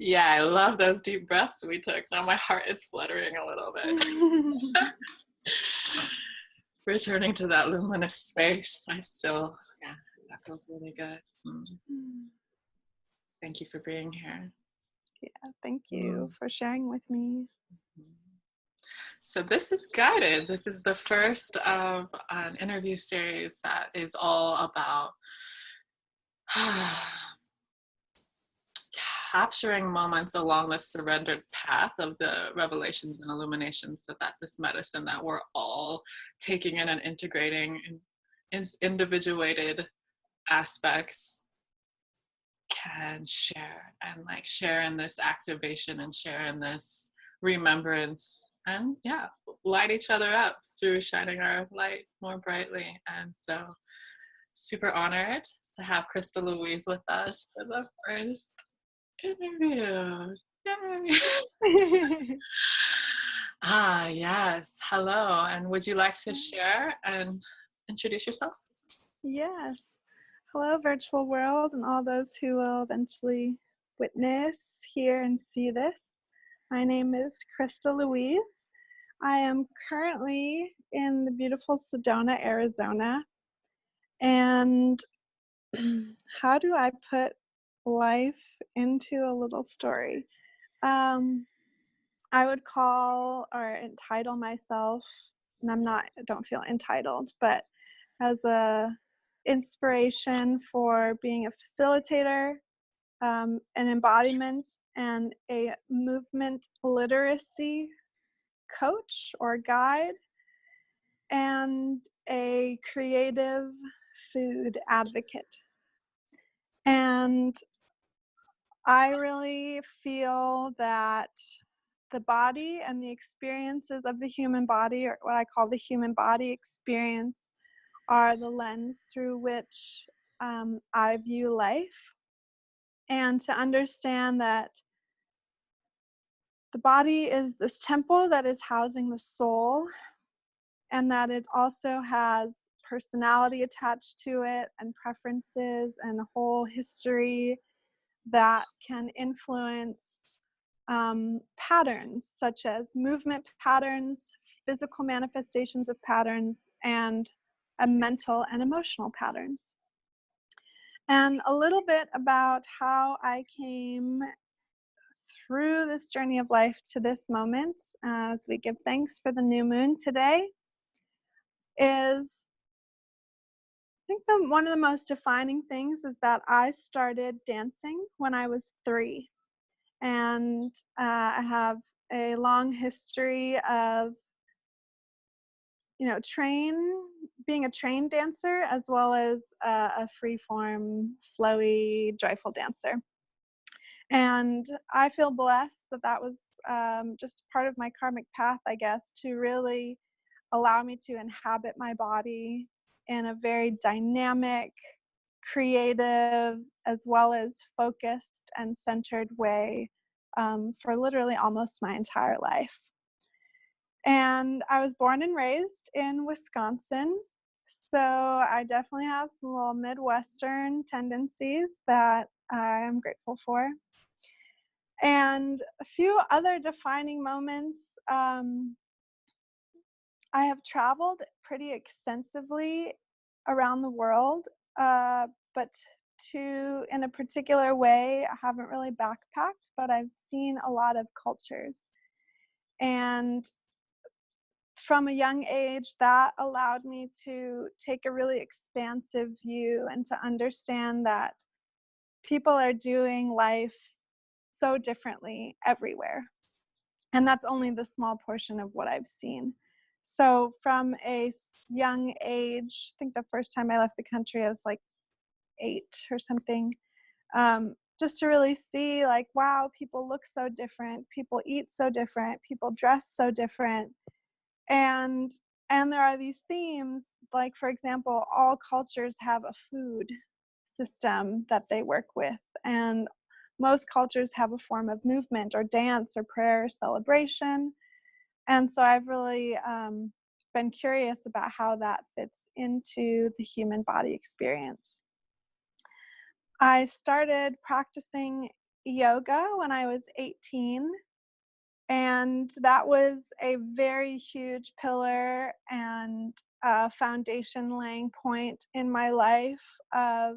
Yeah, I love those deep breaths we took. Now my heart is fluttering a little bit. Returning to that luminous space, yeah, that feels really good. Thank you for being here. Yeah, thank you for sharing with me. So this is guided. This is the first of an interview series that is all about capturing moments along the surrendered path of the revelations and illuminations, that this medicine that we're all taking in and integrating in individuated aspects can share, and like share in this activation and share in this remembrance, and yeah, light each other up through shining our light more brightly. And so super honored to have Krista Louise with us for the first interview. Yay. Yes, hello, and would you like to share and introduce yourself? Yes. Hello, virtual world, and all those who will eventually witness, hear, and see this. My name is Krista Louise. I am currently in the beautiful Sedona, Arizona. And how do I put life into a little story? I would call or entitle myself, and I don't feel entitled, but as a inspiration for being a facilitator, an embodiment, and a movement literacy coach or guide, and a creative food advocate. And I really feel that the body and the experiences of the human body, or what I call the human body experience, are the lens through which I view life. And to understand that the body is this temple that is housing the soul, and that it also has personality attached to it, and preferences, and a whole history that can influence patterns, such as movement patterns, physical manifestations of patterns, and mental and emotional patterns. And a little bit about how I came through this journey of life to this moment, as we give thanks for the new moon today, is I think one of the most defining things is that I started dancing when I was 3. And I have a long history of, being a trained dancer, as well as a free-form, flowy, joyful dancer. And I feel blessed that was just part of my karmic path, I guess, to really allow me to inhabit my body in a very dynamic, creative, as well as focused and centered way for literally almost my entire life. And I was born and raised in Wisconsin, so I definitely have some little Midwestern tendencies that I am grateful for. And a few other defining moments. I have traveled pretty extensively around the world, but in a particular way, I haven't really backpacked, but I've seen a lot of cultures. And from a young age, that allowed me to take a really expansive view and to understand that people are doing life so differently everywhere. And that's only the small portion of what I've seen. So from a young age, I think the first time I left the country, I was like 8 or something, just to really see like, wow, people look so different, people eat so different, people dress so different. And there are these themes, like, for example, all cultures have a food system that they work with, and most cultures have a form of movement or dance or prayer or celebration. And so I've really been curious about how that fits into the human body experience. I started practicing yoga when I was 18. And that was a very huge pillar and foundation laying point in my life of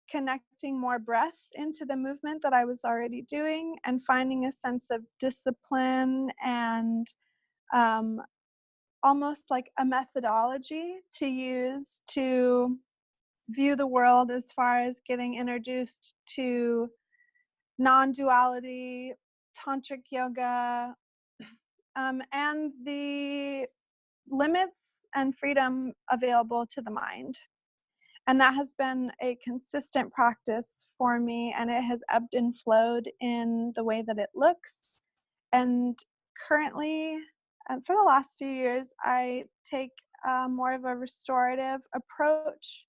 connecting more breath into the movement that I was already doing and finding a sense of discipline and um, almost like a methodology to use to view the world as far as getting introduced to non-duality, tantric yoga, and the limits and freedom available to the mind. And that has been a consistent practice for me, and it has ebbed and flowed in the way that it looks. And currently, for the last few years, I take more of a restorative approach.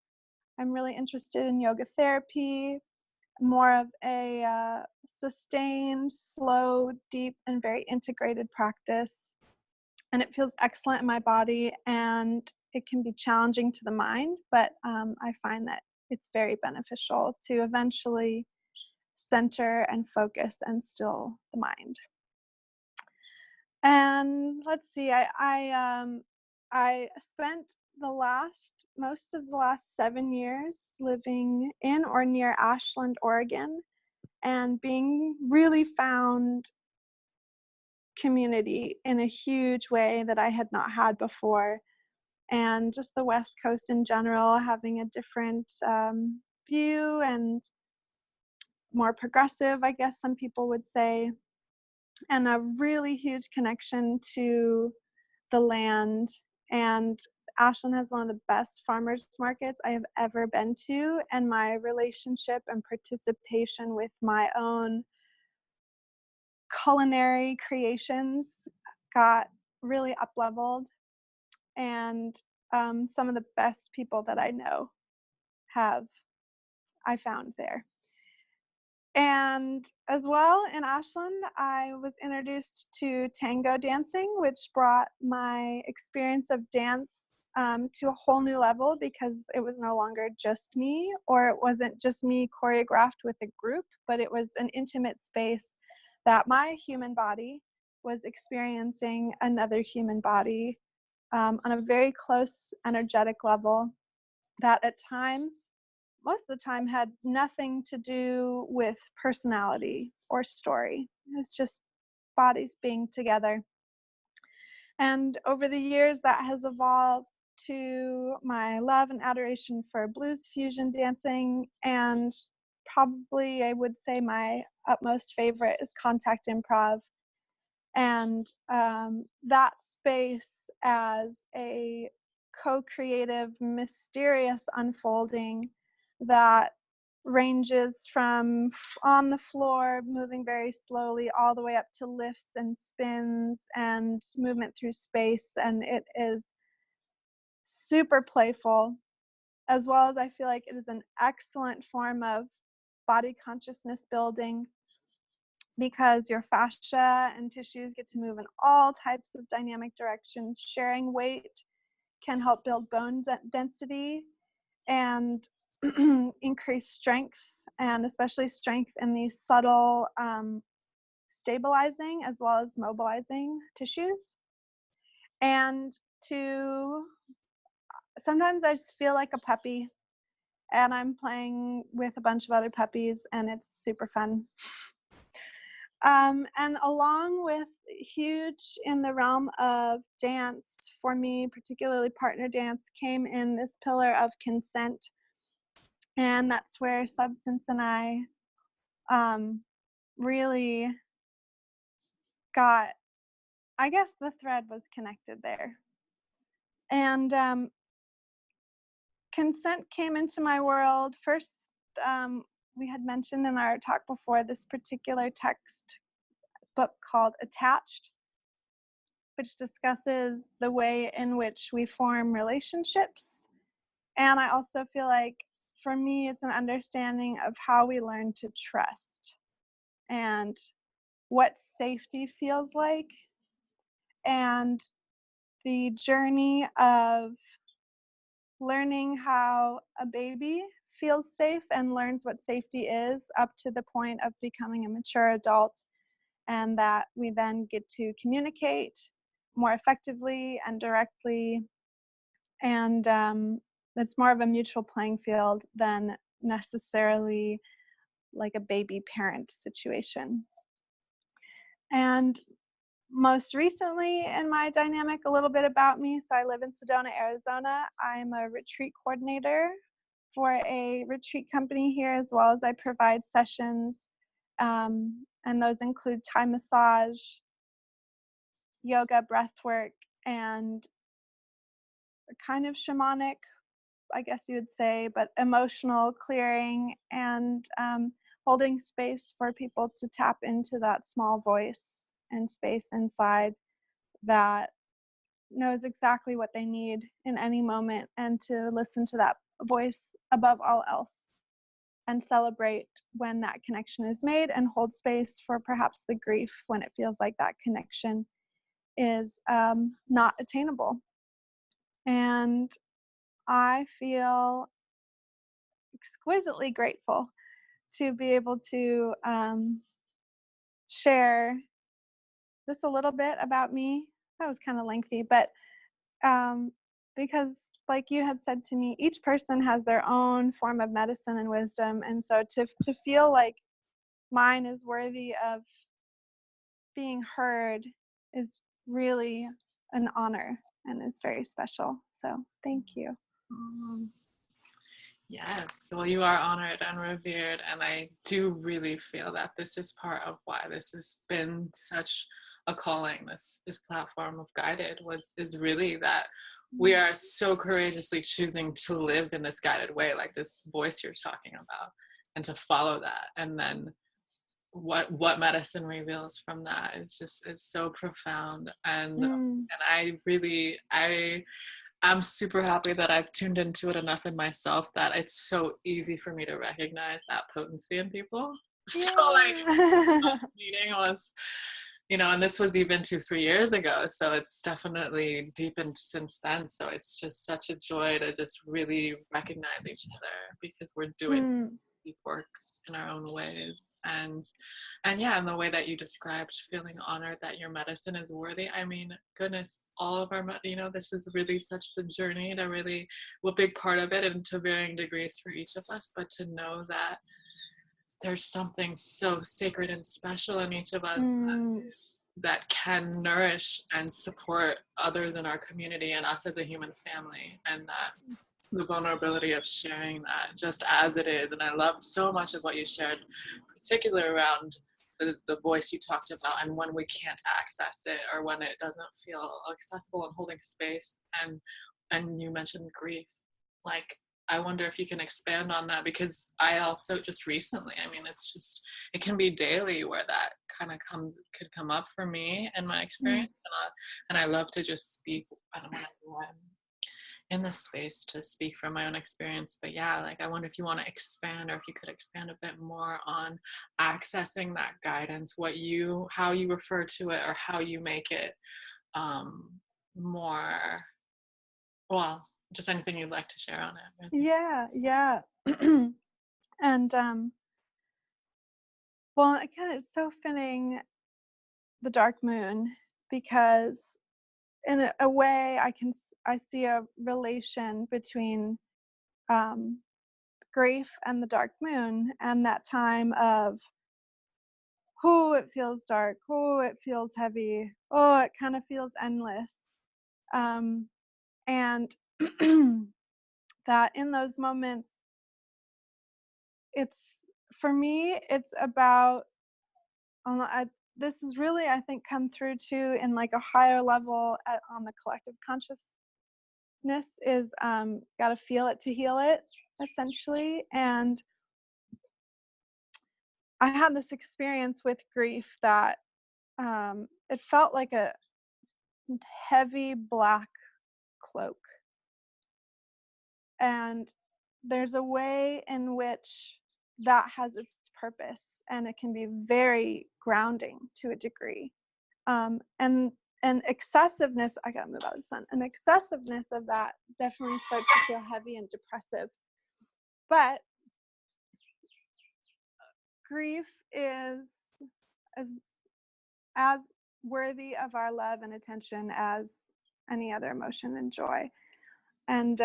I'm really interested in yoga therapy, more of a sustained, slow, deep, and very integrated practice. And it feels excellent in my body, and it can be challenging to the mind, but I find that it's very beneficial to eventually center and focus and still the mind. And let's see, I spent most of the last 7 years living in or near Ashland, Oregon, and being really found community in a huge way that I had not had before. And just the West Coast in general, having a different view and more progressive, I guess some people would say, and a really huge connection to the land. And Ashland has one of the best farmers markets I have ever been to, and my relationship and participation with my own culinary creations got really up-leveled, and some of the best people that I know I found there. And as well in Ashland, I was introduced to tango dancing, which brought my experience of dance to a whole new level, because it was no longer just me, or it wasn't just me choreographed with a group, but it was an intimate space that my human body was experiencing another human body on a very close energetic level that at times, most of the time, had nothing to do with personality or story. It's just bodies being together. And over the years, that has evolved to my love and adoration for blues fusion dancing, and probably I would say my utmost favorite is contact improv. And that space as a co-creative, mysterious unfolding that ranges from on the floor, moving very slowly, all the way up to lifts and spins and movement through space. And it is super playful, as well as I feel like it is an excellent form of body consciousness building, because your fascia and tissues get to move in all types of dynamic directions. Sharing weight can help build bone density and increase strength, and especially strength in these subtle stabilizing as well as mobilizing tissues. And to sometimes I just feel like a puppy, and I'm playing with a bunch of other puppies, and it's super fun. And along with huge in the realm of dance, for me, particularly partner dance, came in this pillar of consent. And that's where substance and I really got, I guess the thread was connected there. And consent came into my world. First, we had mentioned in our talk before this particular text book called Attached, which discusses the way in which we form relationships. And I also feel like, for me, it's an understanding of how we learn to trust and what safety feels like, and the journey of learning how a baby feels safe and learns what safety is up to the point of becoming a mature adult, and that we then get to communicate more effectively and directly, and it's more of a mutual playing field than necessarily like a baby parent situation. And most recently in my dynamic, a little bit about me. So I live in Sedona, Arizona. I'm a retreat coordinator for a retreat company here, as well as I provide sessions, and those include Thai massage, yoga, breath work, and kind of shamanic, I guess you would say, but emotional clearing, and holding space for people to tap into that small voice and space inside that knows exactly what they need in any moment, and to listen to that voice above all else and celebrate when that connection is made, and hold space for perhaps the grief when it feels like that connection is not attainable. And I feel exquisitely grateful to be able to share just a little bit about me. That was kind of lengthy, but um, because, like you had said to me, each person has their own form of medicine and wisdom, and so to feel like mine is worthy of being heard is really an honor and is very special. So thank you. Mm, yes, well, you are honored and revered, and I do really feel that this is part of why this has been such a calling. This platform of Guided is really that we are so courageously choosing to live in this guided way, like this voice you're talking about, and to follow that. And then what medicine reveals from that is so profound. And I'm super happy that I've tuned into it enough in myself that it's so easy for me to recognize that potency in people. Yeah. So like the meeting was, and this was even 2-3 years ago, so it's definitely deepened since then. So it's just such a joy to just really recognize each other, because we're doing deep work in our own ways. And yeah, and the way that you described feeling honored that your medicine is worthy, I mean, goodness, all of our this is really such the journey to really, a big part of it, and to varying degrees for each of us, but to know that there's something so sacred and special in each of us that can nourish and support others in our community and us as a human family, and that the vulnerability of sharing that just as it is. And I loved so much of what you shared, particularly around the voice you talked about, and when we can't access it or when it doesn't feel accessible, and holding space. And you mentioned grief. Like, I wonder if you can expand on that, because I also just recently, I mean, it can be daily where that kind of could come up for me in my experience. And I love to just speak. I don't know why I'm in this space to speak from my own experience, but yeah, like, I wonder if you want to expand, or if you could expand a bit more on accessing that guidance, how you refer to it, or how you make it more, well, just anything you'd like to share on it. Yeah. And well, again, it's so fitting, the dark moon, because in a way I see a relation between grief and the dark moon, and that time of, oh, it feels dark, oh, it feels heavy, oh, it kind of feels endless, and that in those moments, it's, for me, it's about, this is really, I think, come through too in like a higher level on the collective consciousness, is got to feel it to heal it, essentially. And I had this experience with grief that it felt like a heavy black cloak. And there's a way in which that has its purpose, and it can be very grounding to a degree. And excessiveness, I gotta move out of the sun, and excessiveness of that definitely starts to feel heavy and depressive. But grief is as as worthy of our love and attention as any other emotion and joy. And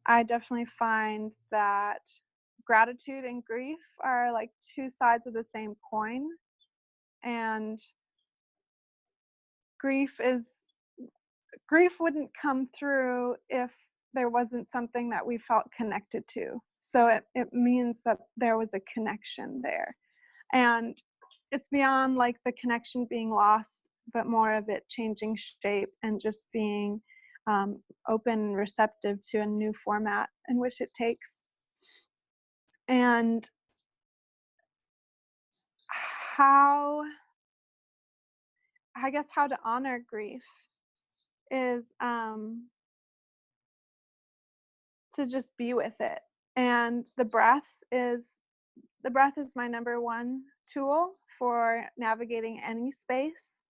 I definitely find that gratitude and grief are like two sides of the same coin. And grief is grief wouldn't come through if there wasn't something that we felt connected to. So it means that there was a connection there. And it's beyond like the connection being lost, but more of it changing shape and just being open and receptive to a new format in which it takes. And how, I guess, how to honor grief is to just be with it. And the breath is my number one tool for navigating any space.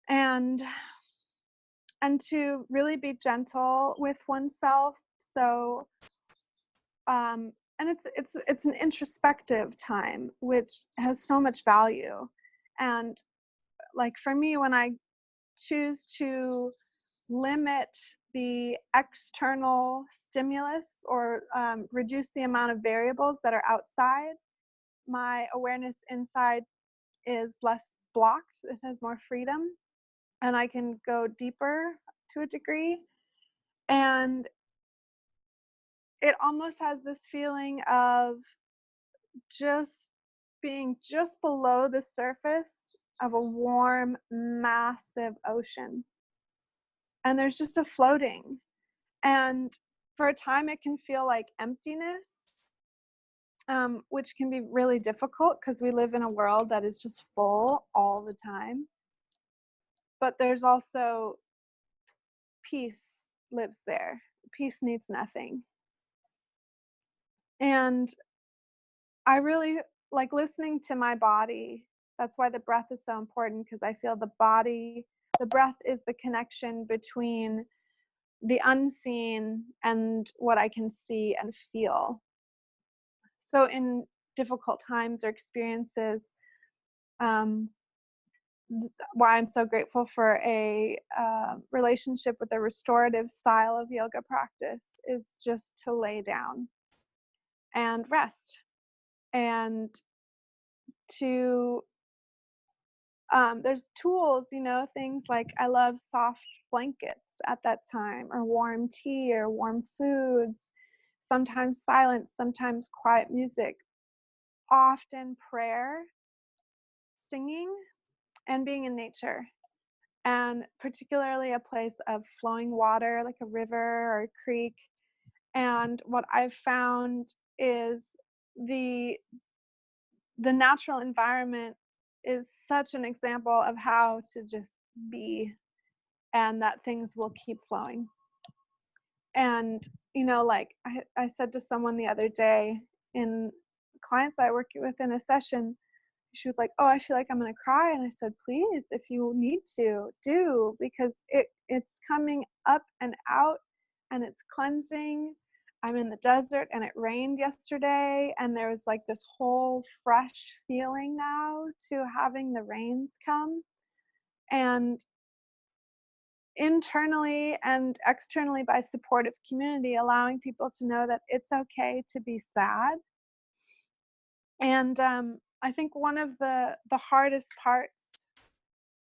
And to really be gentle with oneself. So and it's an introspective time which has so much value. And like for me, when I choose to limit the external stimulus or reduce the amount of variables that are outside, my awareness inside is less blocked. It has more freedom, and I can go deeper to a degree. And it almost has this feeling of just being just below the surface of a warm, massive ocean. And there's just a floating. And for a time, it can feel like emptiness, which can be really difficult because we live in a world that is just full all the time. But there's also peace lives there. Peace needs nothing. And I really like listening to my body. That's why the breath is so important, because I feel the breath is the connection between the unseen and what I can see and feel. So in difficult times or experiences, um, why I'm so grateful for a relationship with a restorative style of yoga practice is just to lay down and rest, and to there's tools, things like I love soft blankets at that time, or warm tea, or warm foods, sometimes silence, sometimes quiet music, often prayer, singing, and being in nature. And particularly a place of flowing water, like a river or a creek. And what I've found is the the natural environment is such an example of how to just be, and that things will keep flowing. And like I said to someone the other day, in clients I work with in a session, she was like, "Oh, I feel like I'm gonna cry." And I said, "Please, if you need to, do, because it's coming up and out, and it's cleansing." I'm in the desert and it rained yesterday, and there was like this whole fresh feeling now to having the rains come. And internally and externally, by supportive community, allowing people to know that it's okay to be sad. And I think one of the hardest parts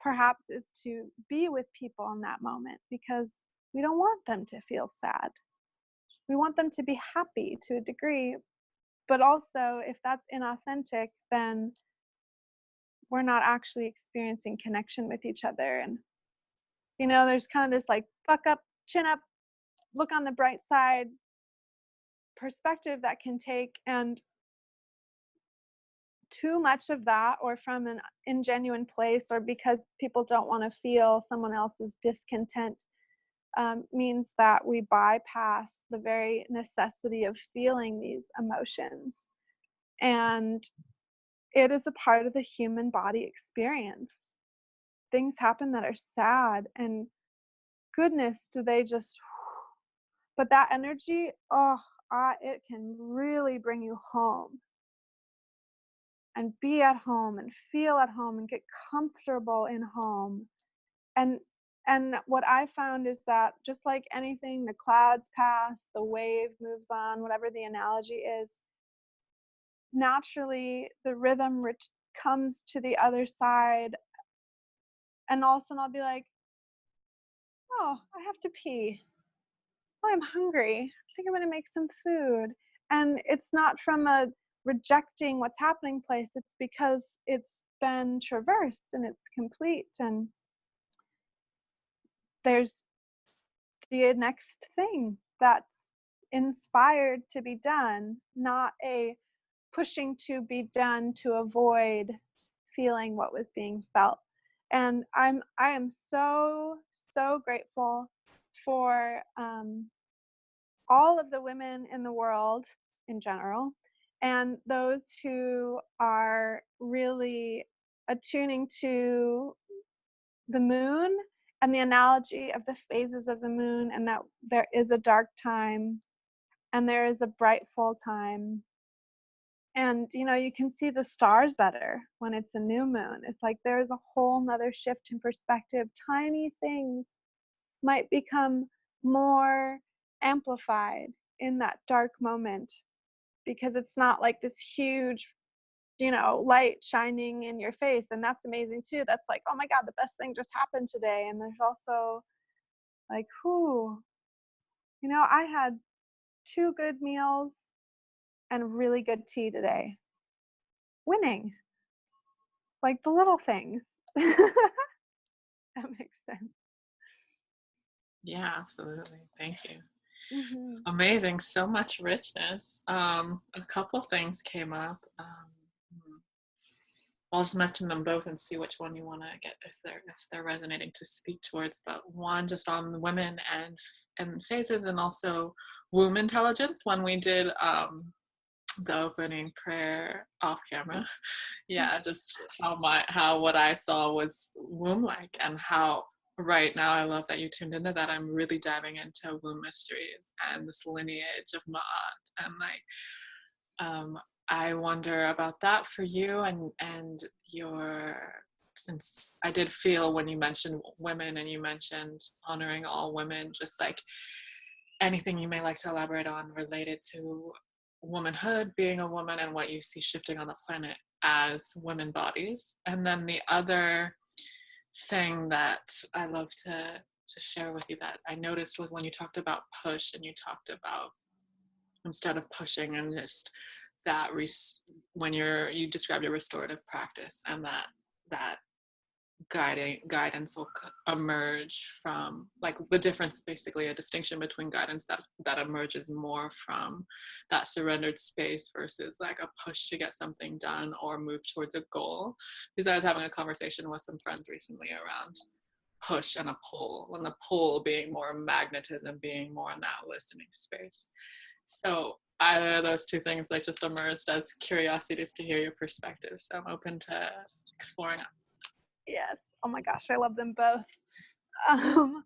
perhaps is to be with people in that moment, because we don't want them to feel sad. We want them to be happy to a degree, but also if that's inauthentic, then we're not actually experiencing connection with each other. And there's kind of this like buck up, chin up, look on the bright side perspective that can take, and too much of that, or from an ingenuine place, or because people don't want to feel someone else's discontent, means that we bypass the very necessity of feeling these emotions. And it is a part of the human body experience. Things happen that are sad, and goodness, do they just, but that energy, it can really bring you home. and be at home and feel at home and get comfortable in home. And what I found is that just like anything, the clouds pass, the wave moves on, whatever the analogy is, naturally the rhythm comes to the other side, and all of a sudden I'll be like, oh, I have to pee. Oh, I'm hungry. I think I'm gonna make some food. And it's not from a rejecting what's happening place. It's because it's been traversed and it's complete, and there's the next thing that's inspired to be done, not a pushing to be done to avoid feeling what was being felt. And I am so grateful for all of the women in the world in general, and those who are really attuning to the moon and the analogy of the phases of the moon, and that there is a dark time and there is a bright full time. And you can see the stars better when it's a new moon. It's like there's a whole nother shift in perspective. Tiny things might become more amplified in that dark moment, because it's not like this huge light shining in your face. And that's amazing too. That's like, oh my god, the best thing just happened today. And there's also like, whoo, I had 2 good meals and really good tea today. Winning. Like the little things. That makes sense. Yeah, absolutely. Thank you. Mhm. Amazing. So much richness. A couple things came up. I'll just mention them both and see which one you want to get, if they're resonating to speak towards. But one just on the women and phases, and also womb intelligence when we did the opening prayer off camera. Yeah, just how what I saw was womb like, and how right now I love that you tuned into that. I'm really diving into womb mysteries and this lineage of Ma'at, and I wonder about that for you and your, since I did feel when you mentioned women and you mentioned honoring all women, just like anything you may like to elaborate on related to womanhood, being a woman, and what you see shifting on the planet as women bodies. And then the other thing that I love to share with you that I noticed was when you talked about push, and you talked about instead of pushing, and just that when you describe your restorative practice, and that guidance will emerge from, like, the difference, basically a distinction between guidance that emerges more from that surrendered space versus like a push to get something done or move towards a goal. Because I was having a conversation with some friends recently around push and a pull, and the pull being more magnetism, being more in that listening space. So either of those two things like just emerged as curiosities to hear your perspective. So I'm open to exploring it. Yes. Oh my gosh, I love them both. Um,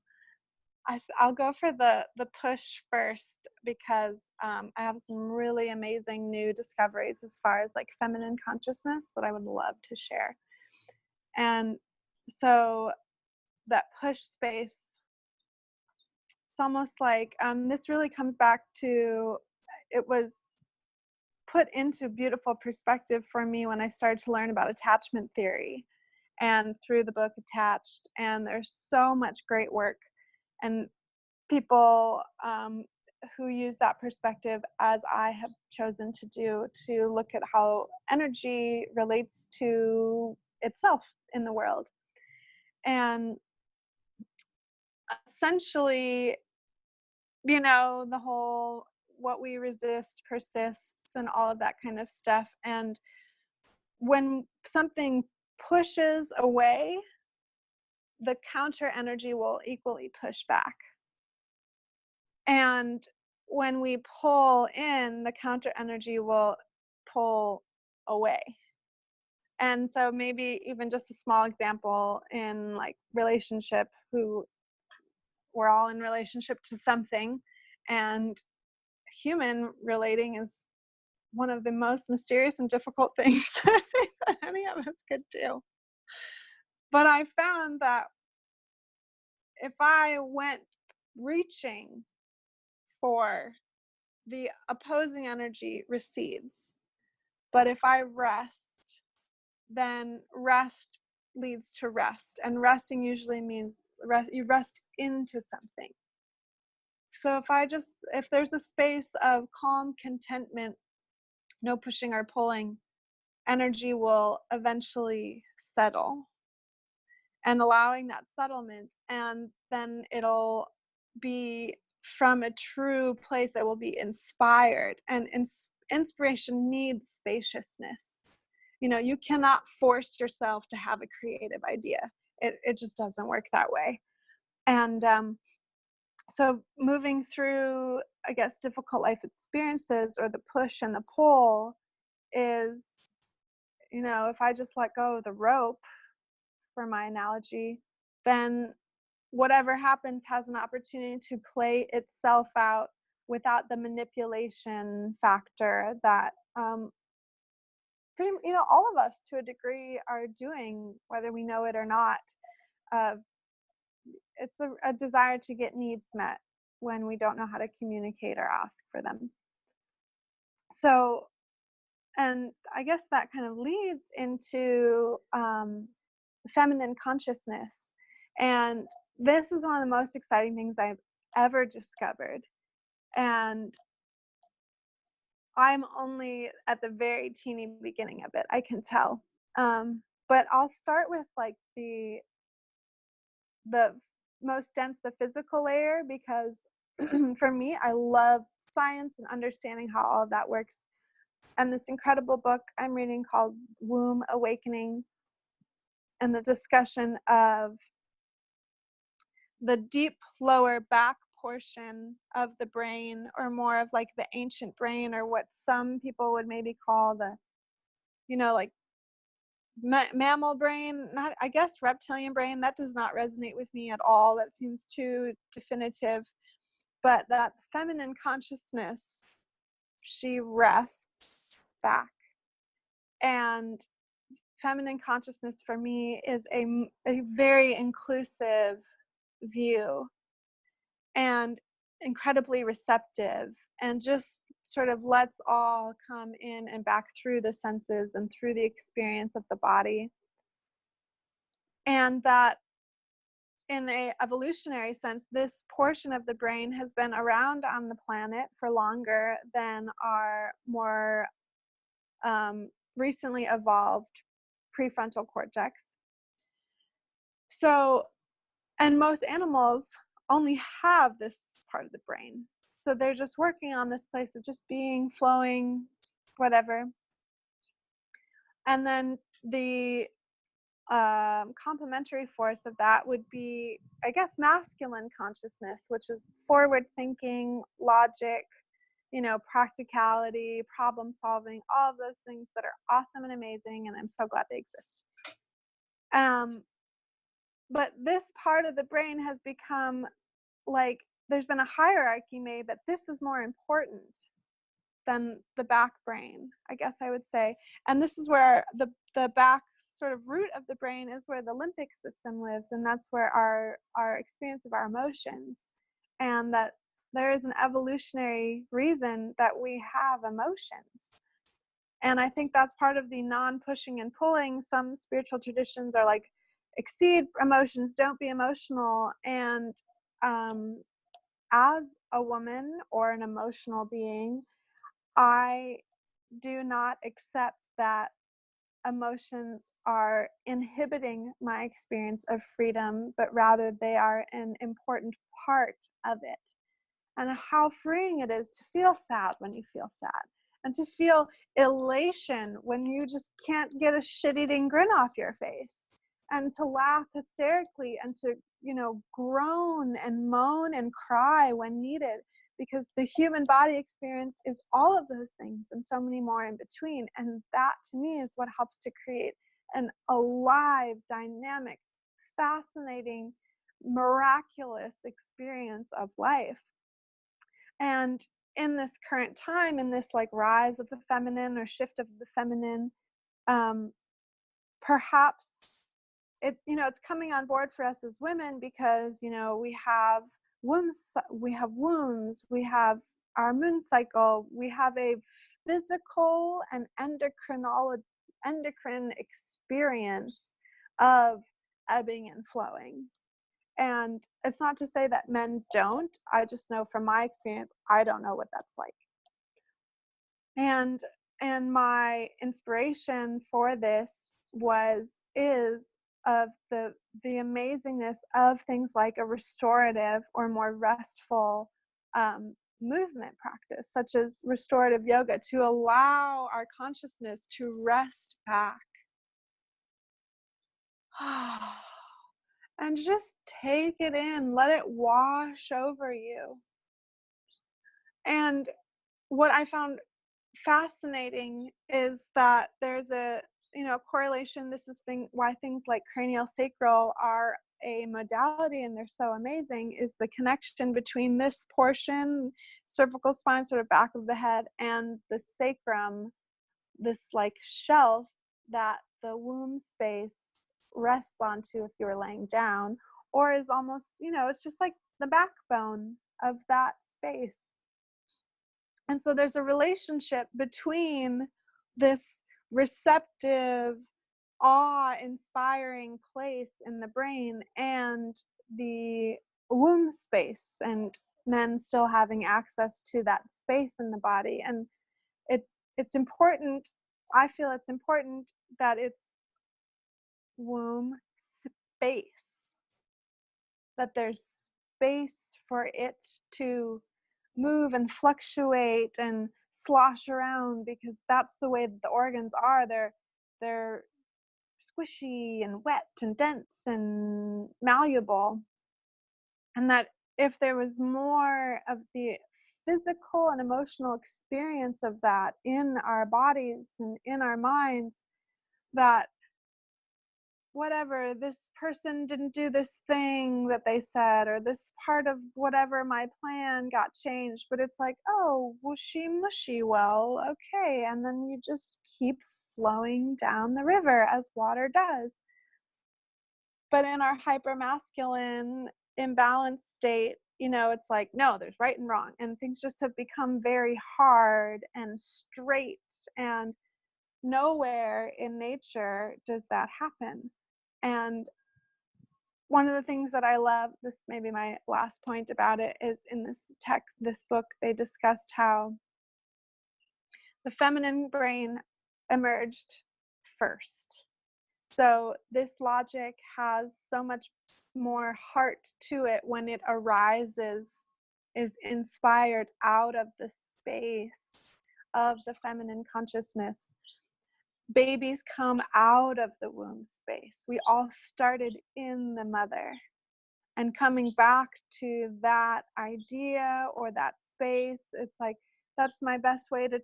I'll go for the push first, because I have some really amazing new discoveries as far as like feminine consciousness that I would love to share. And so that push space, it's almost like this really comes back to, it was put into beautiful perspective for me when I started to learn about attachment theory, and through the book Attached. And there's so much great work and people who use that perspective, as I have chosen to do, to look at how energy relates to itself in the world. And essentially, the whole what we resist persists and all of that kind of stuff. And when something pushes away, the counter energy will equally push back. And when we pull in, the counter energy will pull away. And so maybe even just a small example in like relationship, who we're all in relationship to something, and human relating is one of the most mysterious and difficult things that any of us could do. But I found that if I went reaching for, the opposing energy recedes. But if I rest, then rest leads to rest. And resting usually means you rest into something. So if there's a space of calm contentment, no pushing or pulling, energy will eventually settle, and allowing that settlement, and then it'll be from a true place that will be inspired, and inspiration needs spaciousness. You cannot force yourself to have a creative idea. It just doesn't work that way. And so moving through, I guess, difficult life experiences, or the push and the pull, is, if I just let go of the rope, for my analogy, then whatever happens has an opportunity to play itself out without the manipulation factor that all of us to a degree are doing, whether we know it or not. Uh, it's a desire to get needs met when we don't know how to communicate or ask for them. So, and I guess that kind of leads into feminine consciousness. And this is one of the most exciting things I've ever discovered. And I'm only at the very teeny beginning of it, I can tell. But I'll start with like the most dense, the physical layer, because for me, I love science and understanding how all of that works. And this incredible book I'm reading called Womb Awakening, and the discussion of the deep lower back portion of the brain, or more of like the ancient brain, or what some people would maybe call the, like mammal brain, not, I guess, reptilian brain. That does not resonate with me at all. That seems too definitive. But that feminine consciousness, she rests back. And feminine consciousness for me is a very inclusive view, and incredibly receptive, and just sort of lets all come in and back through the senses and through the experience of the body. And that in a evolutionary sense, this portion of the brain has been around on the planet for longer than our more recently evolved prefrontal cortex. So, and most animals only have this part of the brain. So they're just working on this place of just being, flowing, whatever. And then the complementary force of that would be, I guess, masculine consciousness, which is forward thinking, logic, practicality, problem solving, all of those things that are awesome and amazing, and I'm so glad they exist. But this part of the brain has become like, there's been a hierarchy made that this is more important than the back brain, I guess I would say. And this is where the back sort of root of the brain is where the limbic system lives, and that's where our experience of our emotions, and that there is an evolutionary reason that we have emotions. And I think that's part of the non-pushing and pulling. Some spiritual traditions are like, exceed emotions, don't be emotional. And as a woman or an emotional being, I do not accept that emotions are inhibiting my experience of freedom, but rather they are an important part of it. And how freeing it is to feel sad when you feel sad, and to feel elation when you just can't get a shit-eating grin off your face, and to laugh hysterically, and to, groan and moan and cry when needed, because the human body experience is all of those things and so many more in between. And that, to me, is what helps to create an alive, dynamic, fascinating, miraculous experience of life. And in this current time, in this like rise of the feminine or shift of the feminine, um, perhaps it's coming on board for us as women because we have wombs, we have our moon cycle, we have a physical and endocrine experience of ebbing and flowing. And it's not to say that men don't. I just know from my experience, I don't know what that's like. And my inspiration for this is of the amazingness of things like a restorative or more restful movement practice, such as restorative yoga, to allow our consciousness to rest back and just take it in, let it wash over you. And what I found fascinating is that there's a correlation. This is why things like cranial sacral are a modality and they're so amazing, is the connection between this portion, cervical spine, sort of back of the head, and the sacrum, this like shelf that the womb space rests onto if you're laying down, or is almost, it's just like the backbone of that space. And so there's a relationship between this receptive, awe-inspiring place in the brain and the womb space, and men still having access to that space in the body. And it's important, I feel it's important that it's womb space, that there's space for it to move and fluctuate and slosh around, because that's the way that the organs are. They're squishy and wet and dense and malleable. And that if there was more of the physical and emotional experience of that in our bodies and in our minds, that whatever, this person didn't do this thing that they said, or this part of whatever my plan got changed, but it's like, oh, whooshy mushy, well, okay. And then you just keep flowing down the river as water does. But in our hypermasculine imbalanced state, it's like, no, there's right and wrong, and things just have become very hard and straight, and nowhere in nature does that happen. And one of the things that I love, this may be my last point about it, is in this book, they discussed how the feminine brain emerged first. So this logic has so much more heart to it when it arises, is inspired out of the space of the feminine consciousness. Babies come out of the womb space. We all started in the mother. And coming back to that idea or that space, it's like, that's my best way to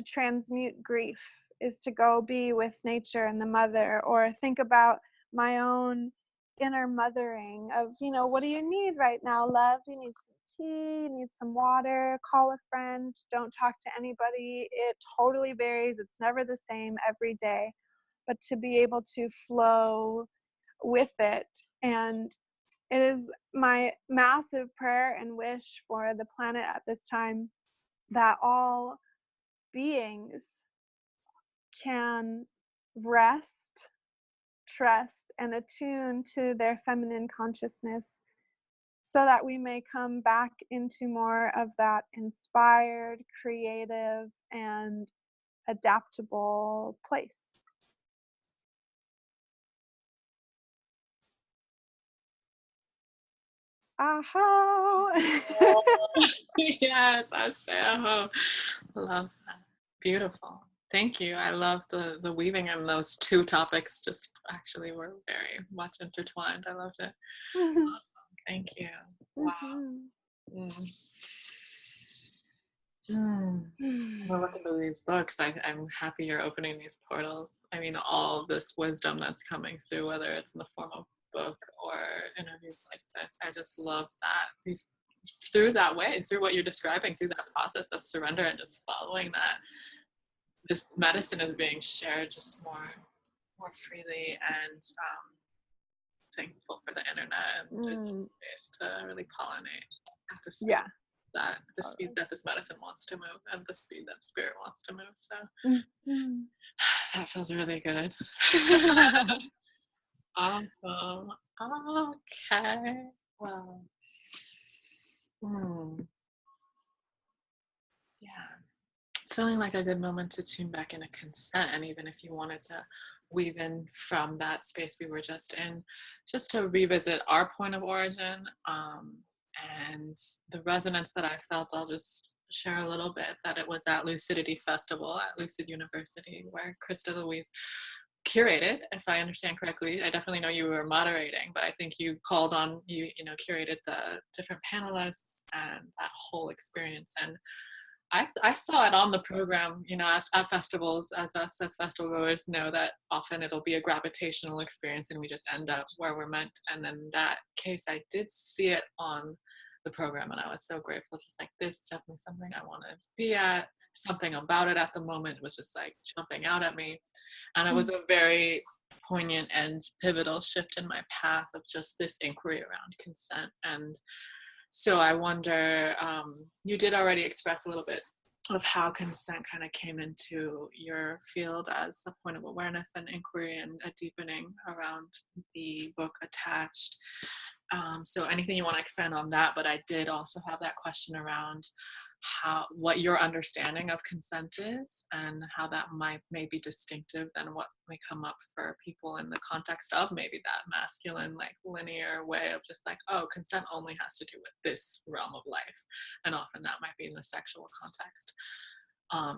transmute grief, is to go be with nature and the mother, or think about my own inner mothering of, what do you need right now, love? You need some tea, you need some water, call a friend, don't talk to anybody. It totally varies. It's never the same every day, but to be able to flow with it. And it is my massive prayer and wish for the planet at this time that all beings can rest, trust, and attune to their feminine consciousness, so that we may come back into more of that inspired, creative, and adaptable place. Aha! Yes, I shall. Love that. Beautiful. Thank you. I love the weaving, and those two topics just actually were very much intertwined. I loved it. Awesome. Thank you. Wow. We're looking through these books. I'm happy you're opening these portals. I mean, all this wisdom that's coming through, whether it's in the form of book or interviews like this, I just love that through that way, through what you're describing, through that process of surrender and just following that, this medicine is being shared just more freely, and thankful for the internet and digital space to really pollinate at the speed that this medicine wants to move, and the speed that spirit wants to move. So that feels really good. Awesome. Okay. Well, yeah. It's feeling like a good moment to tune back into consent. And even if you wanted to weave in from that space we were just in, just to revisit our point of origin, and the resonance that I felt, I'll just share a little bit that it was at Lucidity Festival at Lucid University, where Krista Louise curated, if I understand correctly. I definitely know you were moderating, but I think you called on, you curated the different panelists and that whole experience. And I saw it on the program, as at festivals, as us as festival goers know that often it'll be a gravitational experience and we just end up where we're meant. And in that case, I did see it on the program, and I was so grateful. Just like, this is definitely something I want to be at. Something about it at the moment was just like jumping out at me. And it was a very poignant and pivotal shift in my path of just this inquiry around consent. And so I wonder, you did already express a little bit of how consent kind of came into your field as a point of awareness and inquiry and a deepening around the book Attached. So anything you want to expand on that, but I did also have that question around what your understanding of consent is, and how that may be distinctive than what may come up for people in the context of maybe that masculine, like linear way of just like, oh, consent only has to do with this realm of life, and often that might be in the sexual context.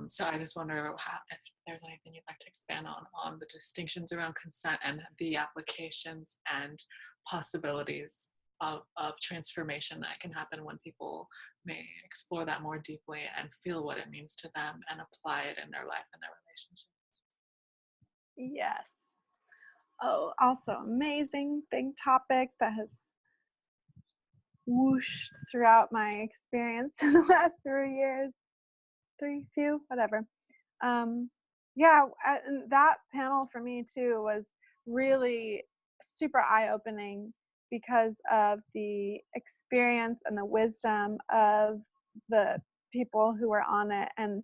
So I just wonder if there's anything you'd like to expand on the distinctions around consent and the applications and possibilities of transformation that can happen when people may explore that more deeply and feel what it means to them and apply it in their life and their relationships. Yes. Oh, also amazing big topic that has whooshed throughout my experience in the last 3 years. Whatever. And that panel for me too was really super eye-opening because of the experience and the wisdom of the people who were on it, and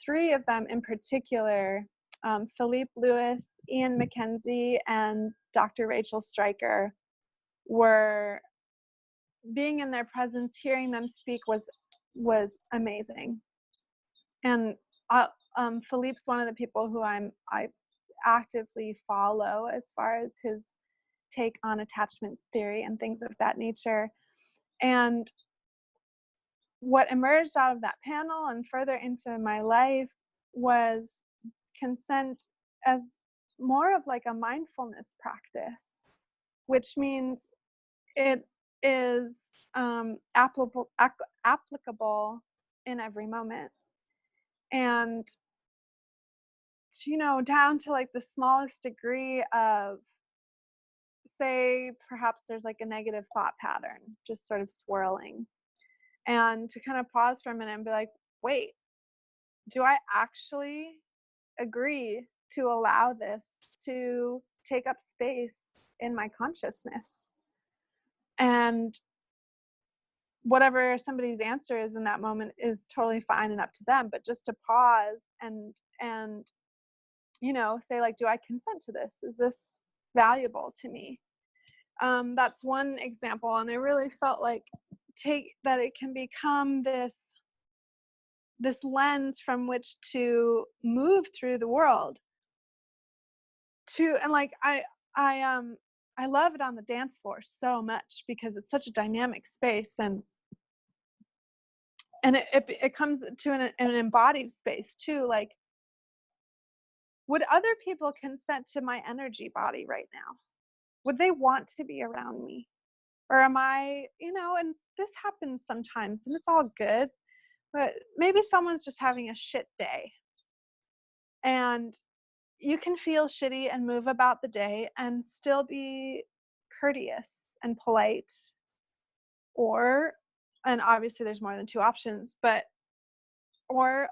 3 of them in particular, Philippe Lewis, Ian McKenzie, and Dr. Rachel Stryker, were being in their presence, hearing them speak was amazing. And Philippe's one of the people who I actively follow as far as his take on attachment theory and things of that nature. And what emerged out of that panel and further into my life was consent as more of like a mindfulness practice, which means it is applicable in every moment. And down to like the smallest degree of, say, perhaps there's like a negative thought pattern just sort of swirling, and to kind of pause for a minute and be like, wait, do I actually agree to allow this to take up space in my consciousness? And whatever somebody's answer is in that moment is totally fine and up to them, but just to pause and say, like, do I consent to this? Is this valuable to me? That's one example. And I really felt like that it can become this lens from which to move through the world. And like I love it on the dance floor so much because it's such a dynamic space, and it comes to an embodied space too. Like, would other people consent to my energy body right now? Would they want to be around me? Or am I, and this happens sometimes and it's all good, but maybe someone's just having a shit day. And you can feel shitty and move about the day and still be courteous and polite, or and obviously there's more than two options, but or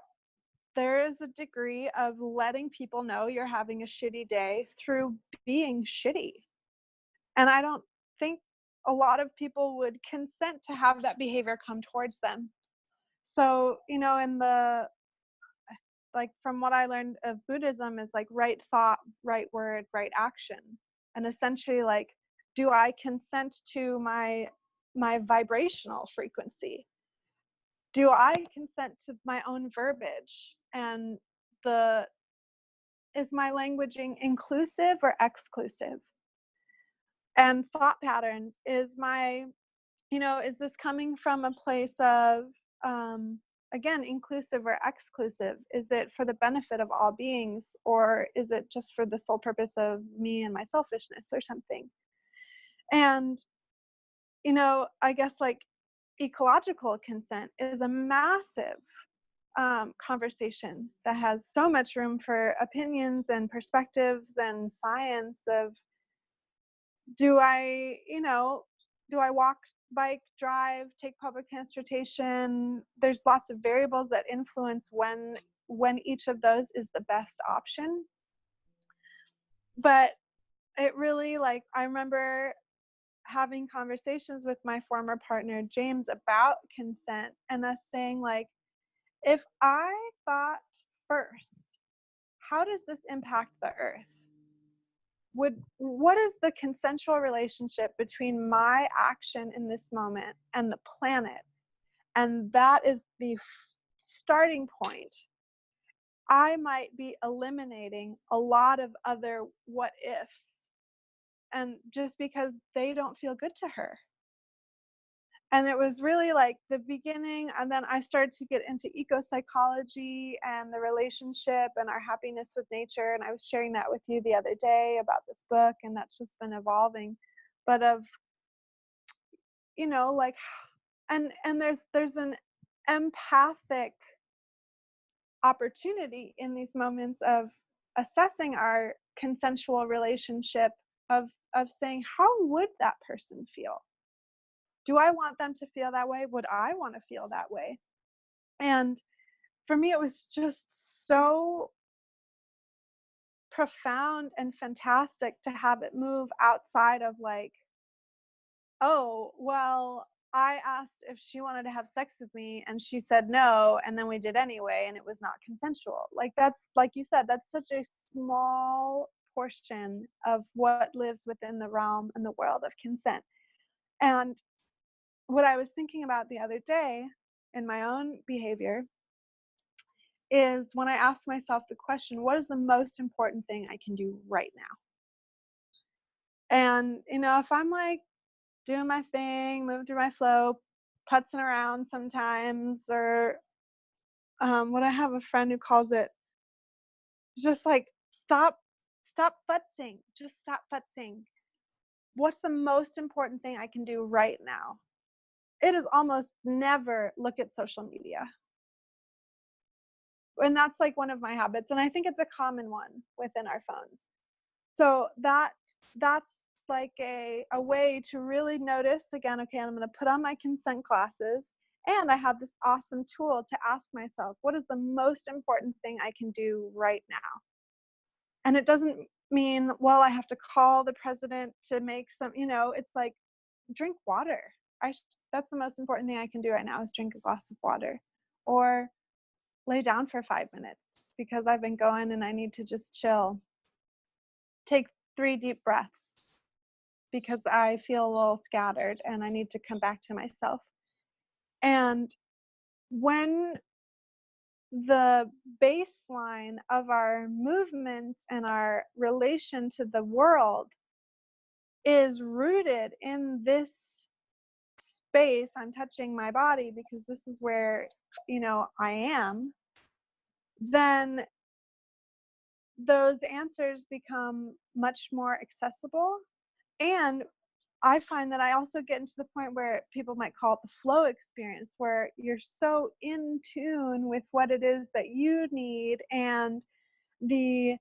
there is a degree of letting people know you're having a shitty day through being shitty. And I don't think a lot of people would consent to have that behavior come towards them. So, in the like from what I learned of Buddhism is like right thought, right word, right action. And essentially like, do I consent to my vibrational frequency? Do I consent to my own verbiage? And the is my languaging inclusive or exclusive? And thought patterns, is this coming from a place of, um, again, inclusive or exclusive? Is it for the benefit of all beings, or is it just for the sole purpose of me and my selfishness or something? And, I guess like ecological consent is a massive conversation that has so much room for opinions and perspectives and science of, do I, do I walk, bike, drive, take public transportation? There's lots of variables that influence when each of those is the best option. But it really, like, I remember having conversations with my former partner James about consent, and us saying like, if I thought first, how does this impact the earth? What is the consensual relationship between my action in this moment and the planet? And that is the starting point. I might be eliminating a lot of other what ifs, and just because they don't feel good to her. And it was really like the beginning, and then I started to get into eco psychology and the relationship and our happiness with nature, and I was sharing that with you the other day about this book, and that's just been evolving. But of, like, and there's an empathic opportunity in these moments of assessing our consensual relationship, of saying, how would that person feel? Do I want them to feel that way? Would I want to feel that way? And for me, it was just so profound and fantastic to have it move outside of like, oh, well, I asked if she wanted to have sex with me and she said no, and then we did anyway, and it was not consensual. Like, that's, like you said, that's such a small portion of what lives within the realm and the world of consent. And what I was thinking about the other day in my own behavior is when I ask myself the question, what is the most important thing I can do right now? And, if I'm like doing my thing, moving through my flow, putzing around sometimes, or what I have a friend who calls it, just like, stop futzing, just stop futzing. What's the most important thing I can do right now? It is almost never look at social media. And that's like one of my habits, and I think it's a common one within our phones. So that's like a way to really notice again, okay, I'm going to put on my consent glasses, and I have this awesome tool to ask myself, what is the most important thing I can do right now? And it doesn't mean, well, I have to call the president to make some, it's like, drink water. That's the most important thing I can do right now, is drink a glass of water, or lay down for 5 minutes because I've been going and I need to just chill. Take 3 deep breaths because I feel a little scattered and I need to come back to myself. And when the baseline of our movement and our relation to the world is rooted in this space, I'm touching my body because this is where, I am, then those answers become much more accessible. And I find that I also get into the point where people might call it the flow experience, where you're so in tune with what it is that you need, and the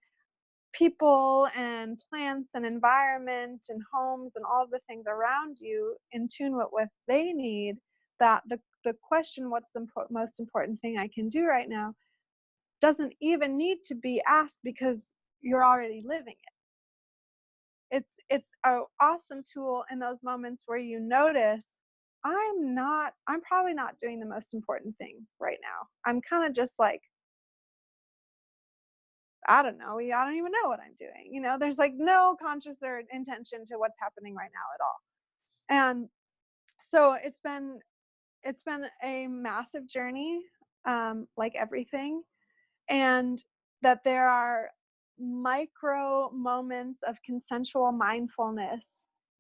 people and plants and environment and homes and all the things around you in tune with what they need, that the question, what's the most important thing I can do right now, doesn't even need to be asked because you're already living it. It's an awesome tool in those moments where you notice I'm probably not doing the most important thing right now. I'm kind of just like, I don't know, I don't even know what I'm doing. There's like no conscious or intention to what's happening right now at all. And so it's been a massive journey, like everything, and that there are micro moments of consensual mindfulness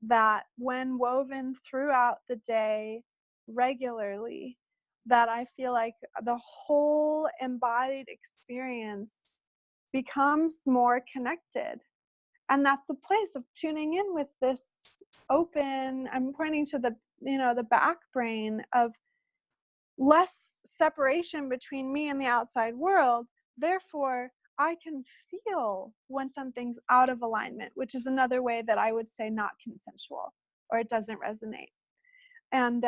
that, when woven throughout the day regularly, that I feel like the whole embodied experience becomes more connected. And that's the place of tuning in with this open, I'm pointing to the back brain of less separation between me and the outside world. Therefore, I can feel when something's out of alignment, which is another way that I would say not consensual, or it doesn't resonate. And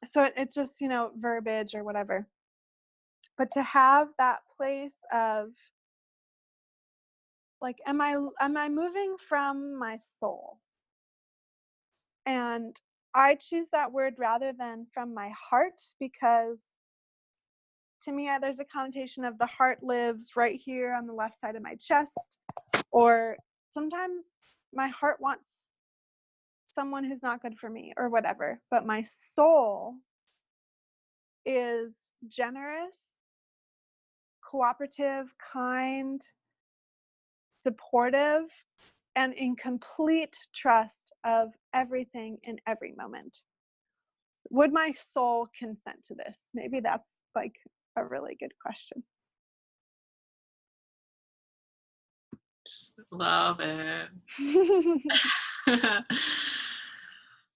so it's just, verbiage or whatever. But to have that place of like, am I moving from my soul? And I choose that word rather than from my heart, because to me, there's a connotation of the heart lives right here on the left side of my chest, or sometimes my heart wants someone who's not good for me or whatever, but my soul is generous, cooperative, kind, supportive, and in complete trust of everything in every moment. Would my soul consent to this? Maybe that's like a really good question. Love it.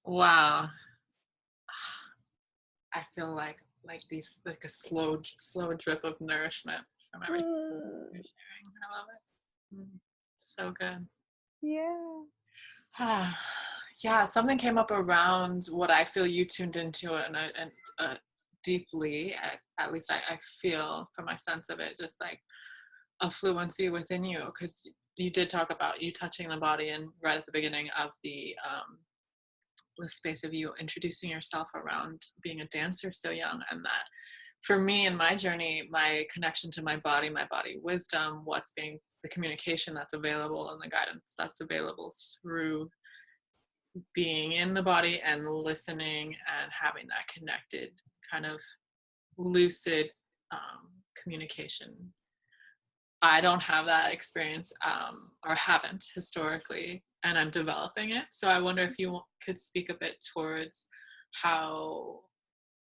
Wow. I feel like a slow drip of nourishment from everything you're sharing. I love it. So good. Yeah. Yeah, something came up around what I feel you tuned into, and deeply, at least I feel from my sense of it, just like a fluency within you, because you did talk about you touching the body, and right at the beginning of the space of you introducing yourself around being a dancer so young, and that for me in my journey, my connection to my body wisdom, the communication that's available and the guidance that's available through being in the body and listening and having that connected kind of lucid communication. I don't have that experience, or haven't historically, and I'm developing it. So I wonder if you could speak a bit towards how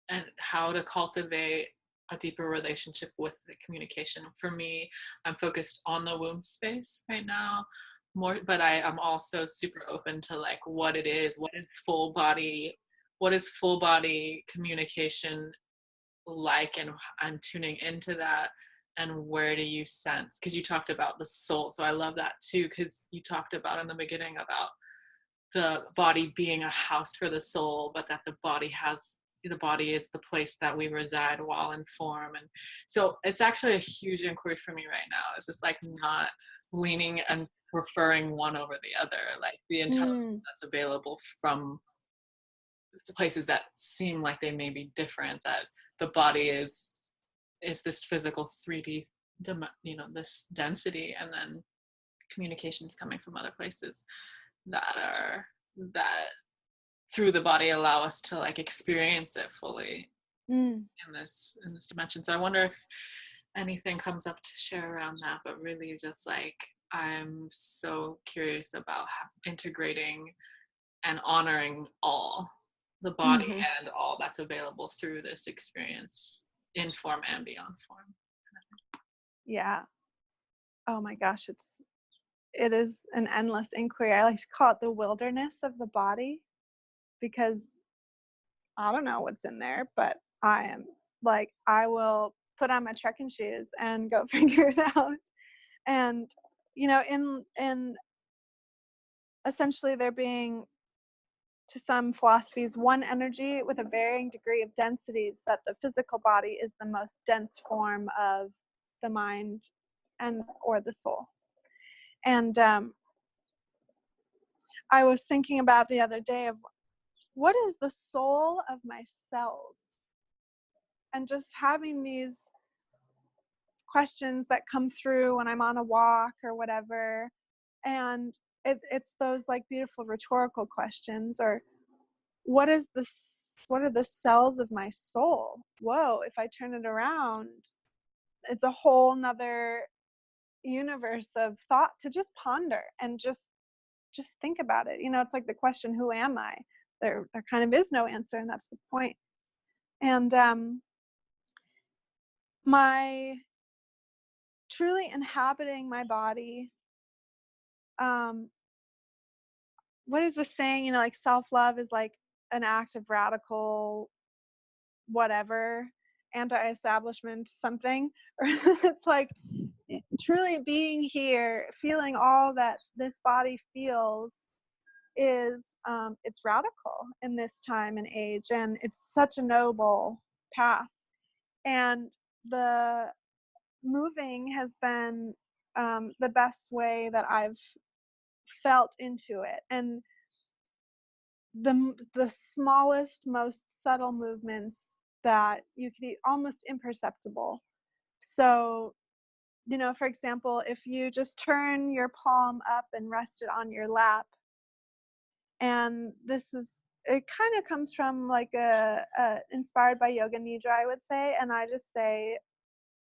to cultivate a deeper relationship with the communication. For me, I'm focused on the womb space right now more, but I am also super open to like what is full body communication like, and tuning into that, and where do you sense, because you talked about the soul, so I love that too, because you talked about in the beginning about the body being a house for the soul, but that the body is the place that we reside while in form. And so it's actually a huge inquiry for me right now. It's just like not leaning and preferring one over the other, like the intelligence that's available from places that seem like they may be different, that the body is this physical 3D, this density, and then communications coming from other places that through the body allow us to like experience it fully in this dimension. So I wonder if anything comes up to share around that, but really just like I'm so curious about integrating and honoring all the body and all that's available through this experience, in form and beyond form. Yeah. Oh my gosh, it is an endless inquiry. I like to call it the wilderness of the body, because I don't know what's in there, but I will put on my trekking shoes and go figure it out. And in essentially there being to some philosophies, one energy with a varying degree of densities, that the physical body is the most dense form of the mind and or the soul. And I was thinking about the other day of what is the soul of my cells, and just having these questions that come through when I'm on a walk or whatever. And it's those like beautiful rhetorical questions, or what is what are the cells of my soul? Whoa, if I turn it around, it's a whole nother universe of thought to just ponder and just think about it. It's like the question, who am I? There kind of is no answer, and that's the point. And my truly inhabiting my body, what is the saying, like self-love is like an act of radical whatever, anti-establishment something, or it's like truly being here, feeling all that this body feels is it's radical in this time and age, and it's such a noble path. And the moving has been the best way that I've felt into it. And the smallest, most subtle movements that you could almost imperceptible. So, for example, if you just turn your palm up and rest it on your lap, and it kind of comes from like a inspired by yoga nidra, I would say, and I just say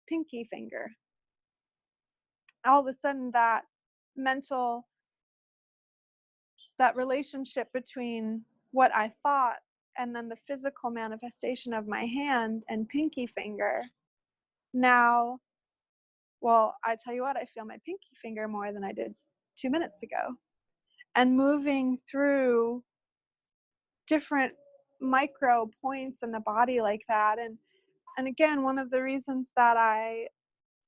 pinky finger. All of a sudden, mental that relationship between what I thought and then the physical manifestation of my hand and pinky finger. Now, well, I tell you what, I feel my pinky finger more than I did 2 minutes ago. And moving through different micro points in the body like that. And again, one of the reasons that I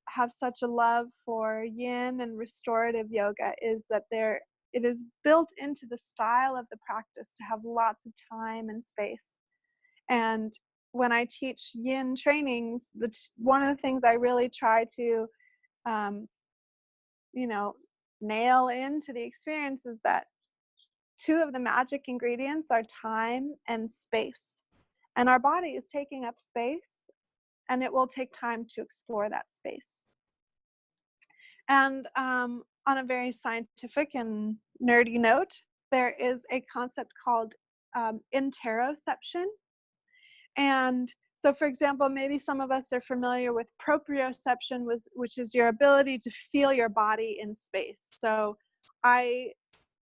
have such a love for yin and restorative yoga is that it is built into the style of the practice to have lots of time and space. And when I teach yin trainings, one of the things I really try to um, nail into the experience is that two of the magic ingredients are time and space. And our body is taking up space, and it will take time to explore that space. And on a very scientific and nerdy note, there is a concept called interoception. And so, for example, maybe some of us are familiar with proprioception, which is your ability to feel your body in space. So I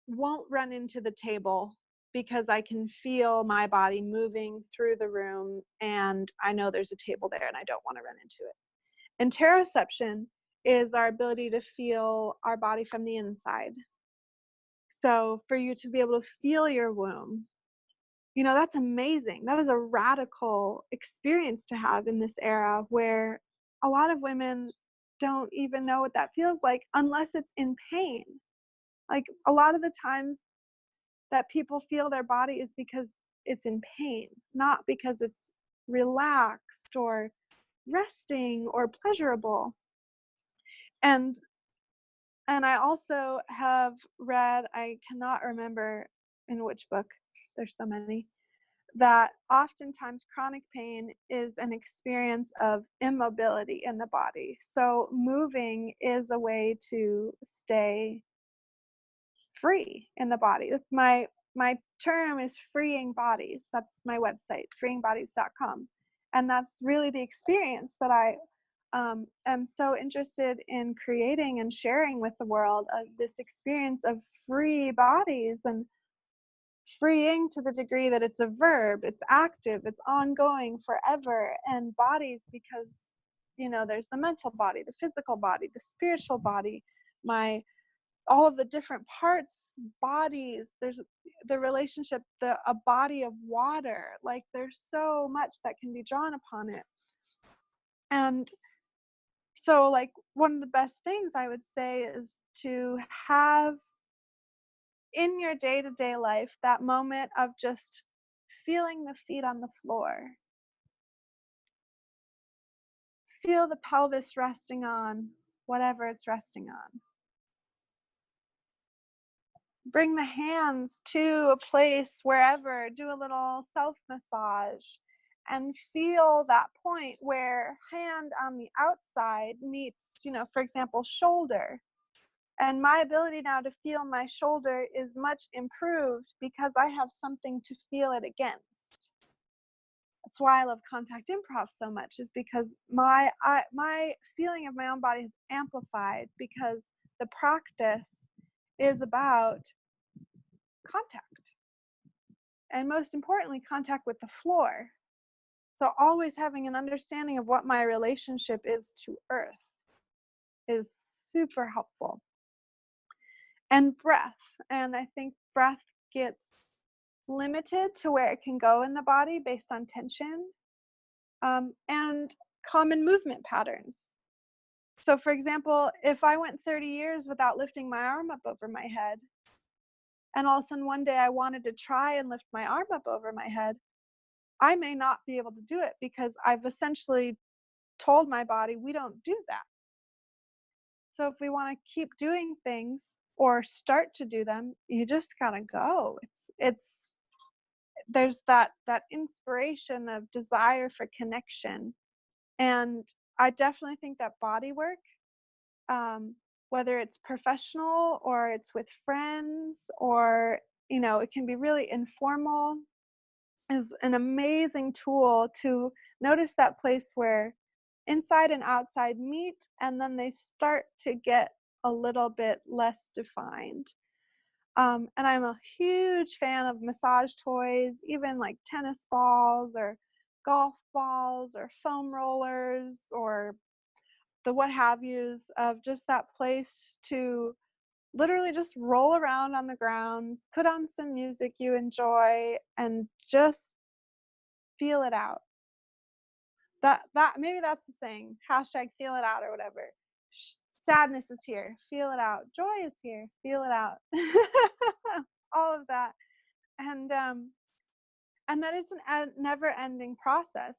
won't run into the table because I can feel my body moving through the room, and I know there's a table there and I don't want to run into it. Interoception is our ability to feel our body from the inside. So for you to be able to feel your womb, that's amazing. That is a radical experience to have in this era where a lot of women don't even know what that feels like unless it's in pain. Like a lot of the times that people feel their body is because it's in pain, not because it's relaxed or resting or pleasurable. And I also have read, I cannot remember in which book, there's so many, that oftentimes chronic pain is an experience of immobility in the body. So moving is a way to stay free in the body. My term is freeing bodies. That's my website, freeingbodies.com. And that's really the experience that I am so interested in creating and sharing with the world, of this experience of free bodies, and freeing to the degree that it's a verb, it's active, it's ongoing forever. And bodies, because there's the mental body, the physical body, the spiritual body, all of the different parts, bodies, there's the relationship, a body of water, like there's so much that can be drawn upon it. And so like one of the best things I would say is to have in your day-to-day life, that moment of just feeling the feet on the floor, feel the pelvis resting on whatever it's resting on. Bring the hands to a place wherever, do a little self-massage, and feel that point where hand on the outside meets, for example, shoulder. And my ability now to feel my shoulder is much improved because I have something to feel it against. That's why I love contact improv so much, is because my feeling of my own body is amplified because the practice is about contact. And most importantly, contact with the floor. So always having an understanding of what my relationship is to earth is super helpful. And breath. And I think breath gets limited to where it can go in the body based on tension, and common movement patterns. So for example, if I went 30 years without lifting my arm up over my head, and all of a sudden one day I wanted to try and lift my arm up over my head, I may not be able to do it because I've essentially told my body we don't do that. So if we want to keep doing things or start to do them, you just gotta go. It's there's that inspiration of desire for connection. And I definitely think that body work, whether it's professional or it's with friends, or it can be really informal, is an amazing tool to notice that place where inside and outside meet, and then they start to get a little bit less defined. And I'm a huge fan of massage toys, even like tennis balls or golf balls or foam rollers or the what have yous, of just that place to literally just roll around on the ground, put on some music you enjoy, and just feel it out. That maybe that's the saying, hashtag feel it out or whatever. Sadness is here, feel it out. Joy is here, feel it out. All of that. And that is a never ending process.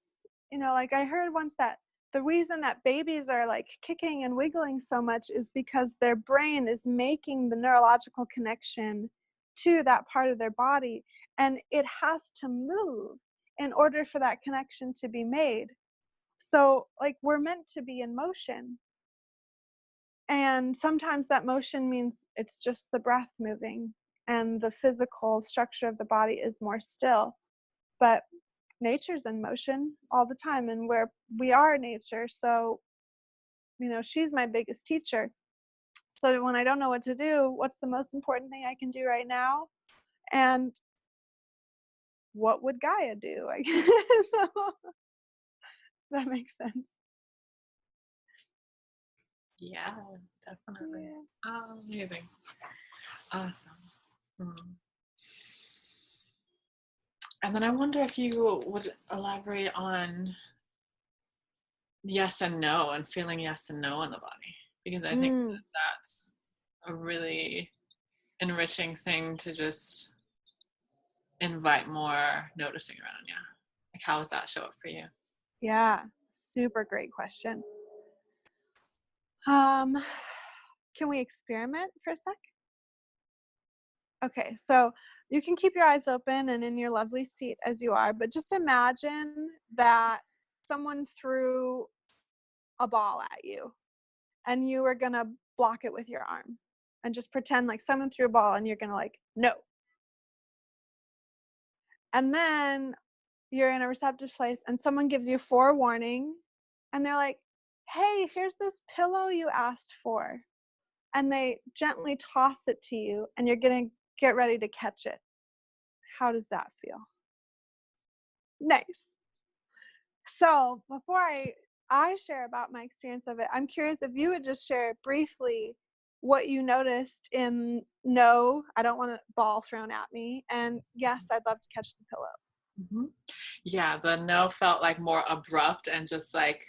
Like I heard once that the reason that babies are like kicking and wiggling so much is because their brain is making the neurological connection to that part of their body, and it has to move in order for that connection to be made. So like we're meant to be in motion, and sometimes that motion means it's just the breath moving and the physical structure of the body is more still. But nature's in motion all the time, and we are nature. So she's my biggest teacher. So when I don't know what to do, what's the most important thing I can do right now? And what would Gaia do? That makes sense. Yeah, definitely. Yeah. Oh, amazing. Awesome. And then I wonder if you would elaborate on yes and no, and feeling yes and no in the body, because I think that's a really enriching thing to just invite more noticing around. Yeah. Like, how does that show up for you? Yeah, super great question. Can we experiment for a sec? Okay, so you can keep your eyes open and in your lovely seat as you are, but just imagine that someone threw a ball at you and you were gonna block it with your arm, and just pretend like someone threw a ball and you're gonna like, no. And then you're in a receptive place and someone gives you forewarning and they're like, hey, here's this pillow you asked for. And they gently toss it to you and you're gonna get ready to catch it. How does that feel? Nice. So before I share about my experience of it, I'm curious if you would just share briefly what you noticed in no, I don't want a ball thrown at me, and yes, I'd love to catch the pillow. Mm-hmm. Yeah, the no felt like more abrupt and just like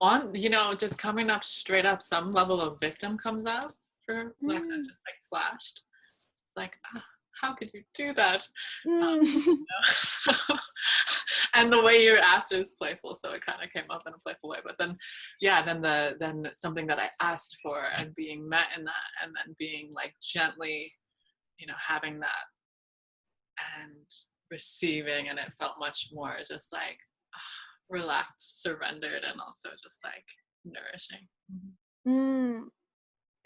on, just coming up straight up. Some level of victim comes up for like that, just like flashed. like, oh, how could you do that? Mm. And the way you asked it is playful, so it kind of came up in a playful way. But then, yeah, then something that I asked for and being met in that, and then being like gently, having that and receiving, and it felt much more just like relaxed, surrendered, and also just like nourishing. Mm.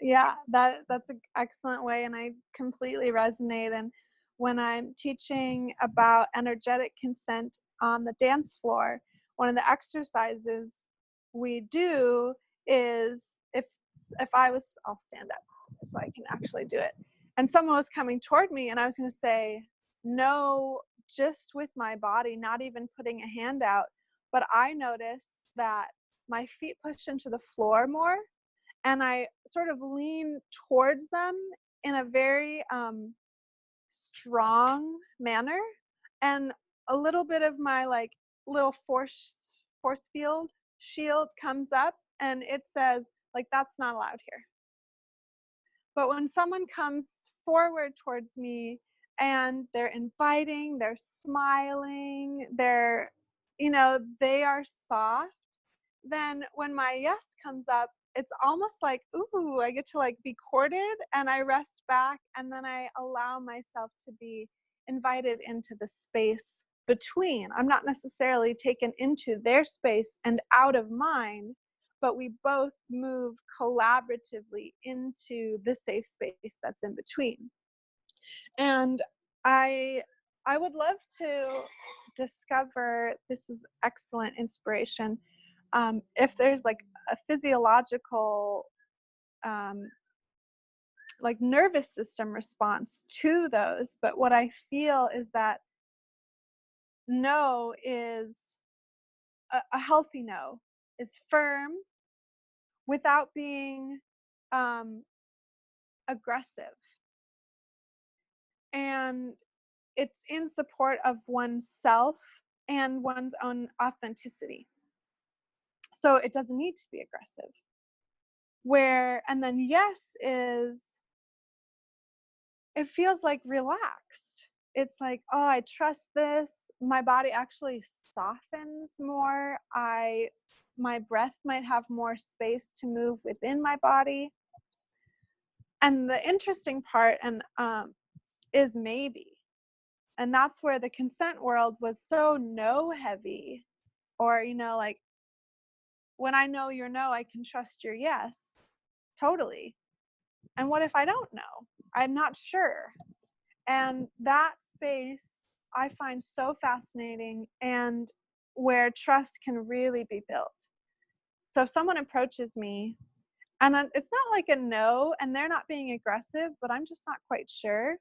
Yeah, that's an excellent way, and I completely resonate. And when I'm teaching about energetic consent on the dance floor, one of the exercises we do is if I'll stand up so I can actually do it. And someone was coming toward me, and I was going to say no, just with my body, not even putting a hand out. But I noticed that my feet push into the floor more, and I sort of lean towards them in a very strong manner, and a little bit of my like little force field shield comes up, and it says like, that's not allowed here. But when someone comes forward towards me and they're inviting, they're smiling, they are soft, then when my yes comes up, it's almost like, ooh, I get to like be courted, and I rest back, and then I allow myself to be invited into the space between. I'm not necessarily taken into their space and out of mine, but we both move collaboratively into the safe space that's in between. And I I would love to discover, this is excellent inspiration, if there's like a physiological like nervous system response to those. But what I feel is that no is a healthy no is firm without being um, aggressive, and it's in support of oneself and one's own authenticity. So it doesn't need to be aggressive. And then yes is, it feels like relaxed. It's like, oh, I trust this. My body actually softens more. My breath might have more space to move within my body. And the interesting part is maybe. And that's where the consent world was so no heavy, or, like, when I know your no, I can trust your yes. Totally. And what if I don't know? I'm not sure. And that space I find so fascinating, and where trust can really be built. So if someone approaches me and it's not like a no, and they're not being aggressive, but I'm just not quite sure,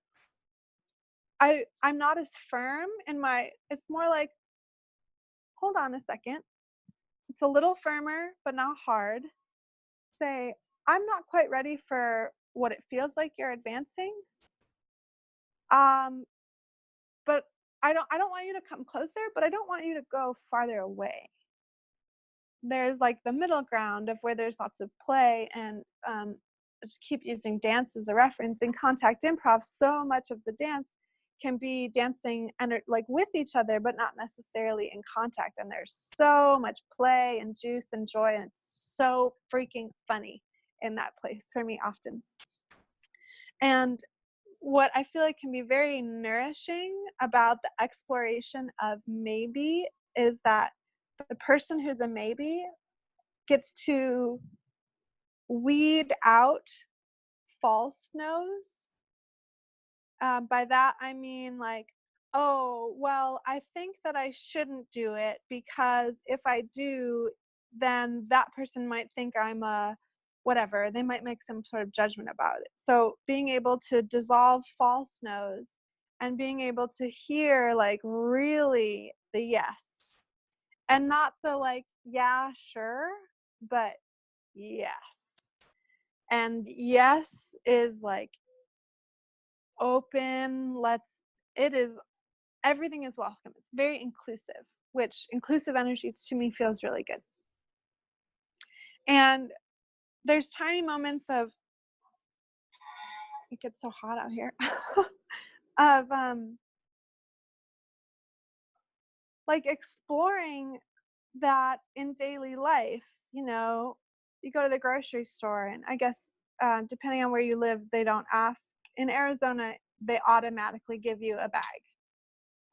I'm not as firm it's more like, hold on a second. It's a little firmer, but not hard. Say, I'm not quite ready for what it feels like you're advancing. Um, but I don't want you to come closer, but I don't want you to go farther away. There's like the middle ground of where there's lots of play, and I just keep using dance as a reference. In contact improv, so much of the dance can be dancing and like with each other, but not necessarily in contact. And there's so much play and juice and joy, and it's so freaking funny in that place for me often. And what I feel like can be very nourishing about the exploration of maybe is that the person who's a maybe gets to weed out false no's. By that, I mean like, oh, well, I think that I shouldn't do it because if I do, then that person might think I'm a whatever. They might make some sort of judgment about it. So being able to dissolve false no's and being able to hear like really the yes, and not the like, yeah, sure, but yes. And yes is like open, everything is welcome. It's very inclusive, which inclusive energy to me feels really good. And there's tiny moments of it gets so hot out here, of like exploring that in daily life. You know, you go to the grocery store, and I guess depending on where you live, they don't ask. In Arizona, they automatically give you a bag.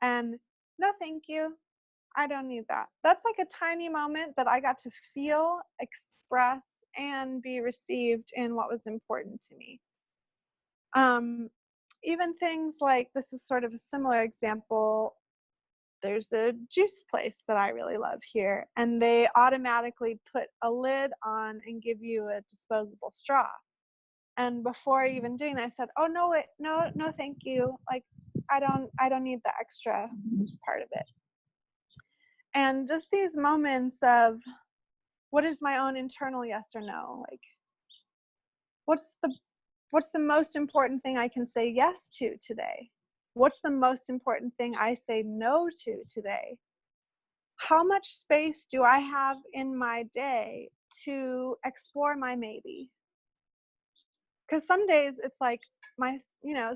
And no, thank you. I don't need that. That's like a tiny moment that I got to feel, express, and be received in what was important to me. Um, Even things like, this is sort of a similar example. There's a juice place that I really love here, and they automatically put a lid on and give you a disposable straw. And before even doing that, I said, "Oh no, wait, no, no, thank you. Like, I don't need the extra part of it." And just these moments of, what is my own internal yes or no? Like, what's the what's the most important thing I can say yes to today? What's the most important thing I say no to today? How much space do I have in my day to explore my maybe? Because some days it's like my,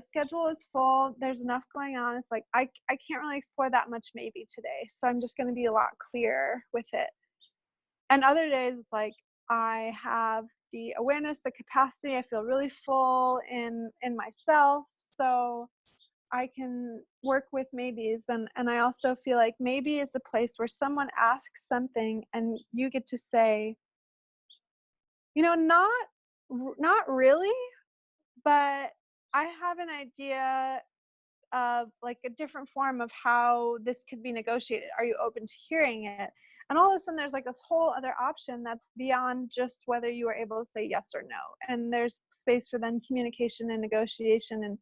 schedule is full, there's enough going on, it's like I can't really explore that much maybe today, so I'm just going to be a lot clearer with it. And other days it's like I have the awareness, the capacity, I feel really full in myself, so I can work with maybes. And I also feel like maybe is a place where someone asks something and you get to say, not really, but I have an idea of like a different form of how this could be negotiated. Are you open to hearing it? And all of a sudden there's like this whole other option that's beyond just whether you are able to say yes or no. And there's space for then communication and negotiation,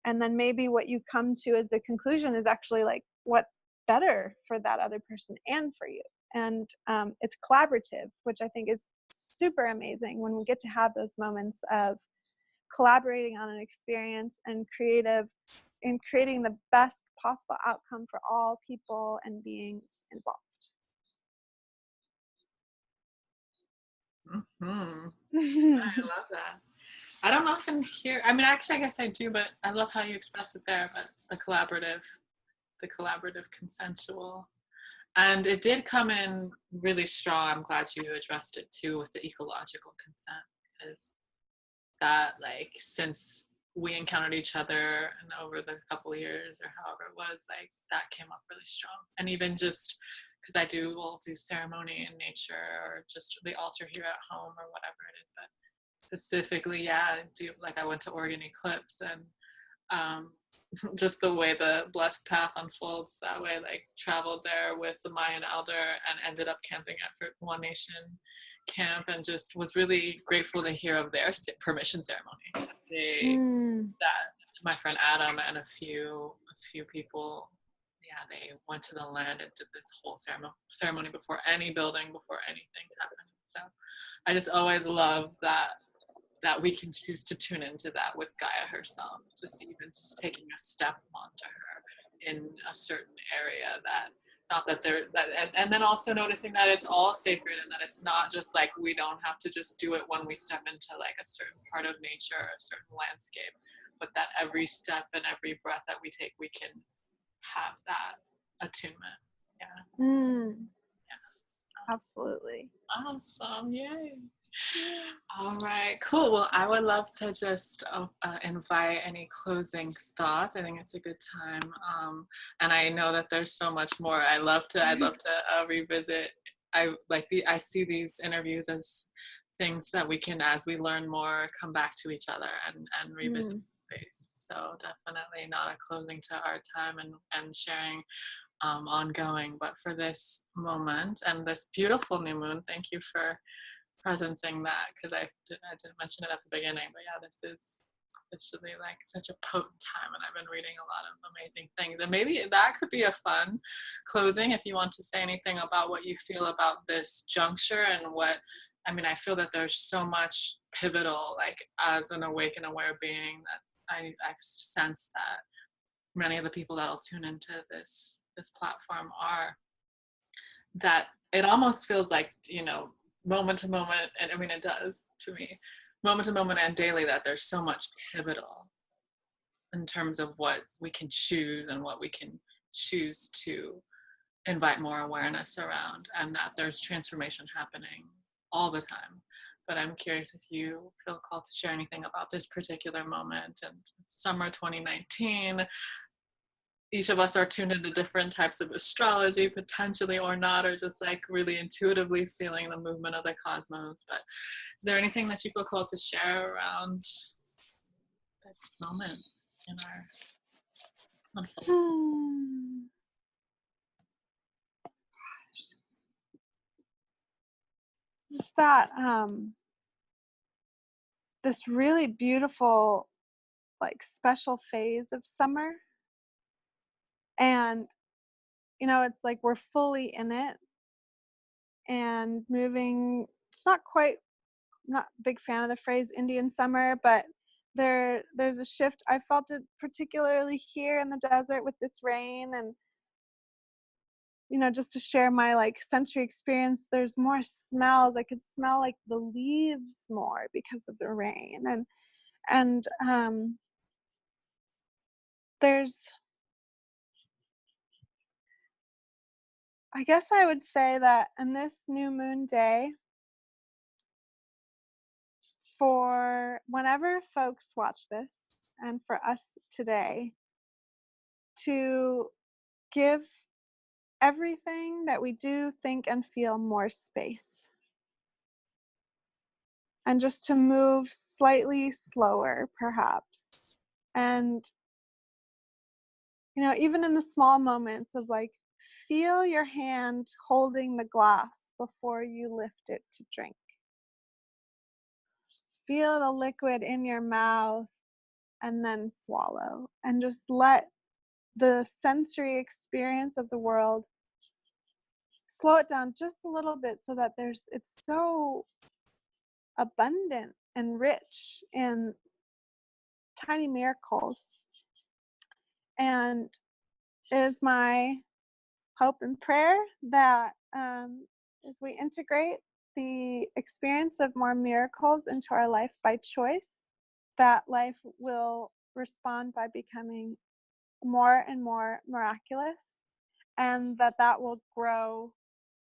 and then maybe what you come to as a conclusion is actually like what's better for that other person and for you. And it's collaborative, which I think is super amazing when we get to have those moments of collaborating on an experience and creating the best possible outcome for all people and beings involved. Mm-hmm. I love that. I don't often hear, I mean, actually, I guess I do, but I love how you express it there, but the collaborative consensual. And it did come in really strong. I'm glad you addressed it too with the ecological consent, because that, like, since we encountered each other and over the couple of years or however it was, like, that came up really strong. And even just because will do ceremony in nature or just the altar here at home or whatever it is, but specifically, yeah, I went to Oregon Eclipse, and just the way the blessed path unfolds that way, like traveled there with the Mayan elder and ended up camping at One Nation camp, and just was really grateful to hear of their permission ceremony. That my friend Adam and a few people, yeah, they went to the land and did this whole ceremony before any building, before anything happened. So I just always love that we can choose to tune into that with Gaia herself, just even taking a step onto her in a certain area, that not that and then also noticing that it's all sacred, and that it's not just like we don't have to just do it when we step into like a certain part of nature or a certain landscape, but that every step and every breath that we take, we can have that attunement. Yeah. Yeah. Absolutely. Awesome. Yay. All right, cool. Well, I would love to just invite any closing thoughts. I think it's a good time, and I know that there's so much more. I'd love to revisit. I see these interviews as things that we can, as we learn more, come back to each other and revisit the space. So definitely not a closing to our time and sharing ongoing, but for this moment and this beautiful new moon, thank you for presencing that, because I didn't mention it at the beginning, but yeah, this is officially like such a potent time, and I've been reading a lot of amazing things, and maybe that could be a fun closing if you want to say anything about what you feel about this juncture. And I feel that there's so much pivotal, like as an awake and aware being, that I sense that many of the people that'll tune into this platform are, that it almost feels like, moment to moment, and I mean, it does to me, moment to moment and daily, that there's so much pivotal in terms of what we can choose and what we can choose to invite more awareness around, and that there's transformation happening all the time. But I'm curious if you feel called to share anything about this particular moment. And summer 2019, each of us are tuned into different types of astrology, potentially or not, or just like really intuitively feeling the movement of the cosmos. But is there anything that you feel called to share around this moment in our unfolding? Is that this really beautiful, like, special phase of summer, and it's like we're fully in it and moving. It's not quite, not a big fan of the phrase Indian summer, but there's a shift. I felt it particularly here in the desert with this rain, and just to share my like sensory experience, there's more smells. I could smell like the leaves more because of the rain, and there's, I guess I would say that in this new moon day, for whenever folks watch this, and for us today, to give everything that we do, think, and feel more space. And just to move slightly slower, perhaps. And, even in the small moments of like, feel your hand holding the glass before you lift it to drink. Feel the liquid in your mouth and then swallow. And just let the sensory experience of the world slow it down just a little bit, so that it's so abundant and rich in tiny miracles. And it is my hope and prayer that as we integrate the experience of more miracles into our life by choice, that life will respond by becoming more and more miraculous, and that will grow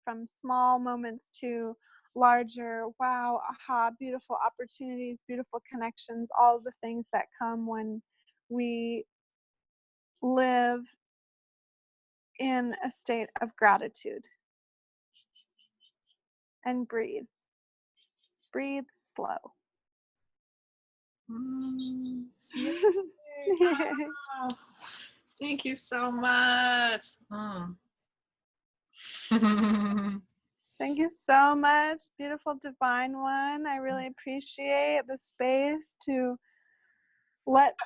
from small moments to larger, wow, aha, beautiful opportunities, beautiful connections, all of the things that come when we live in a state of gratitude. And breathe. Breathe slow. Thank you so much. Thank you so much, beautiful divine one. I really appreciate the space to let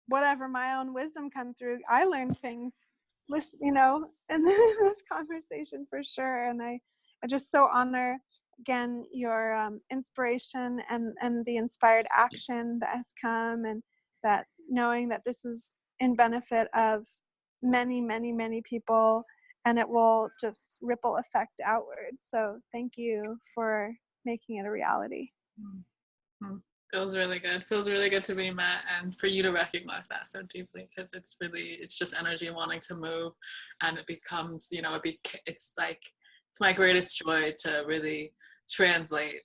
whatever my own wisdom come through. I learned things, in this conversation for sure. And I just so honor, again, your inspiration and the inspired action that has come, and that knowing that this is in benefit of many, many, many people, and it will just ripple effect outward. So thank you for making it a reality. Feels really good. Feels really good to be met, and for you to recognize that so deeply, because it's just energy wanting to move, and it becomes, it's my greatest joy to really translate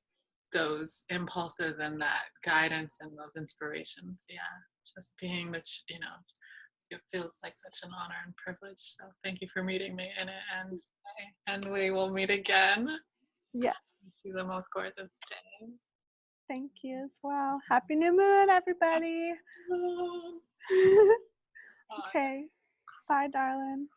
those impulses and that guidance and those inspirations. Yeah, just being it feels like such an honor and privilege. So thank you for meeting me in it, and we will meet again. Yeah. Wish you the most gorgeous day. Thank you as well. Happy new moon, everybody. Okay. Bye, darling.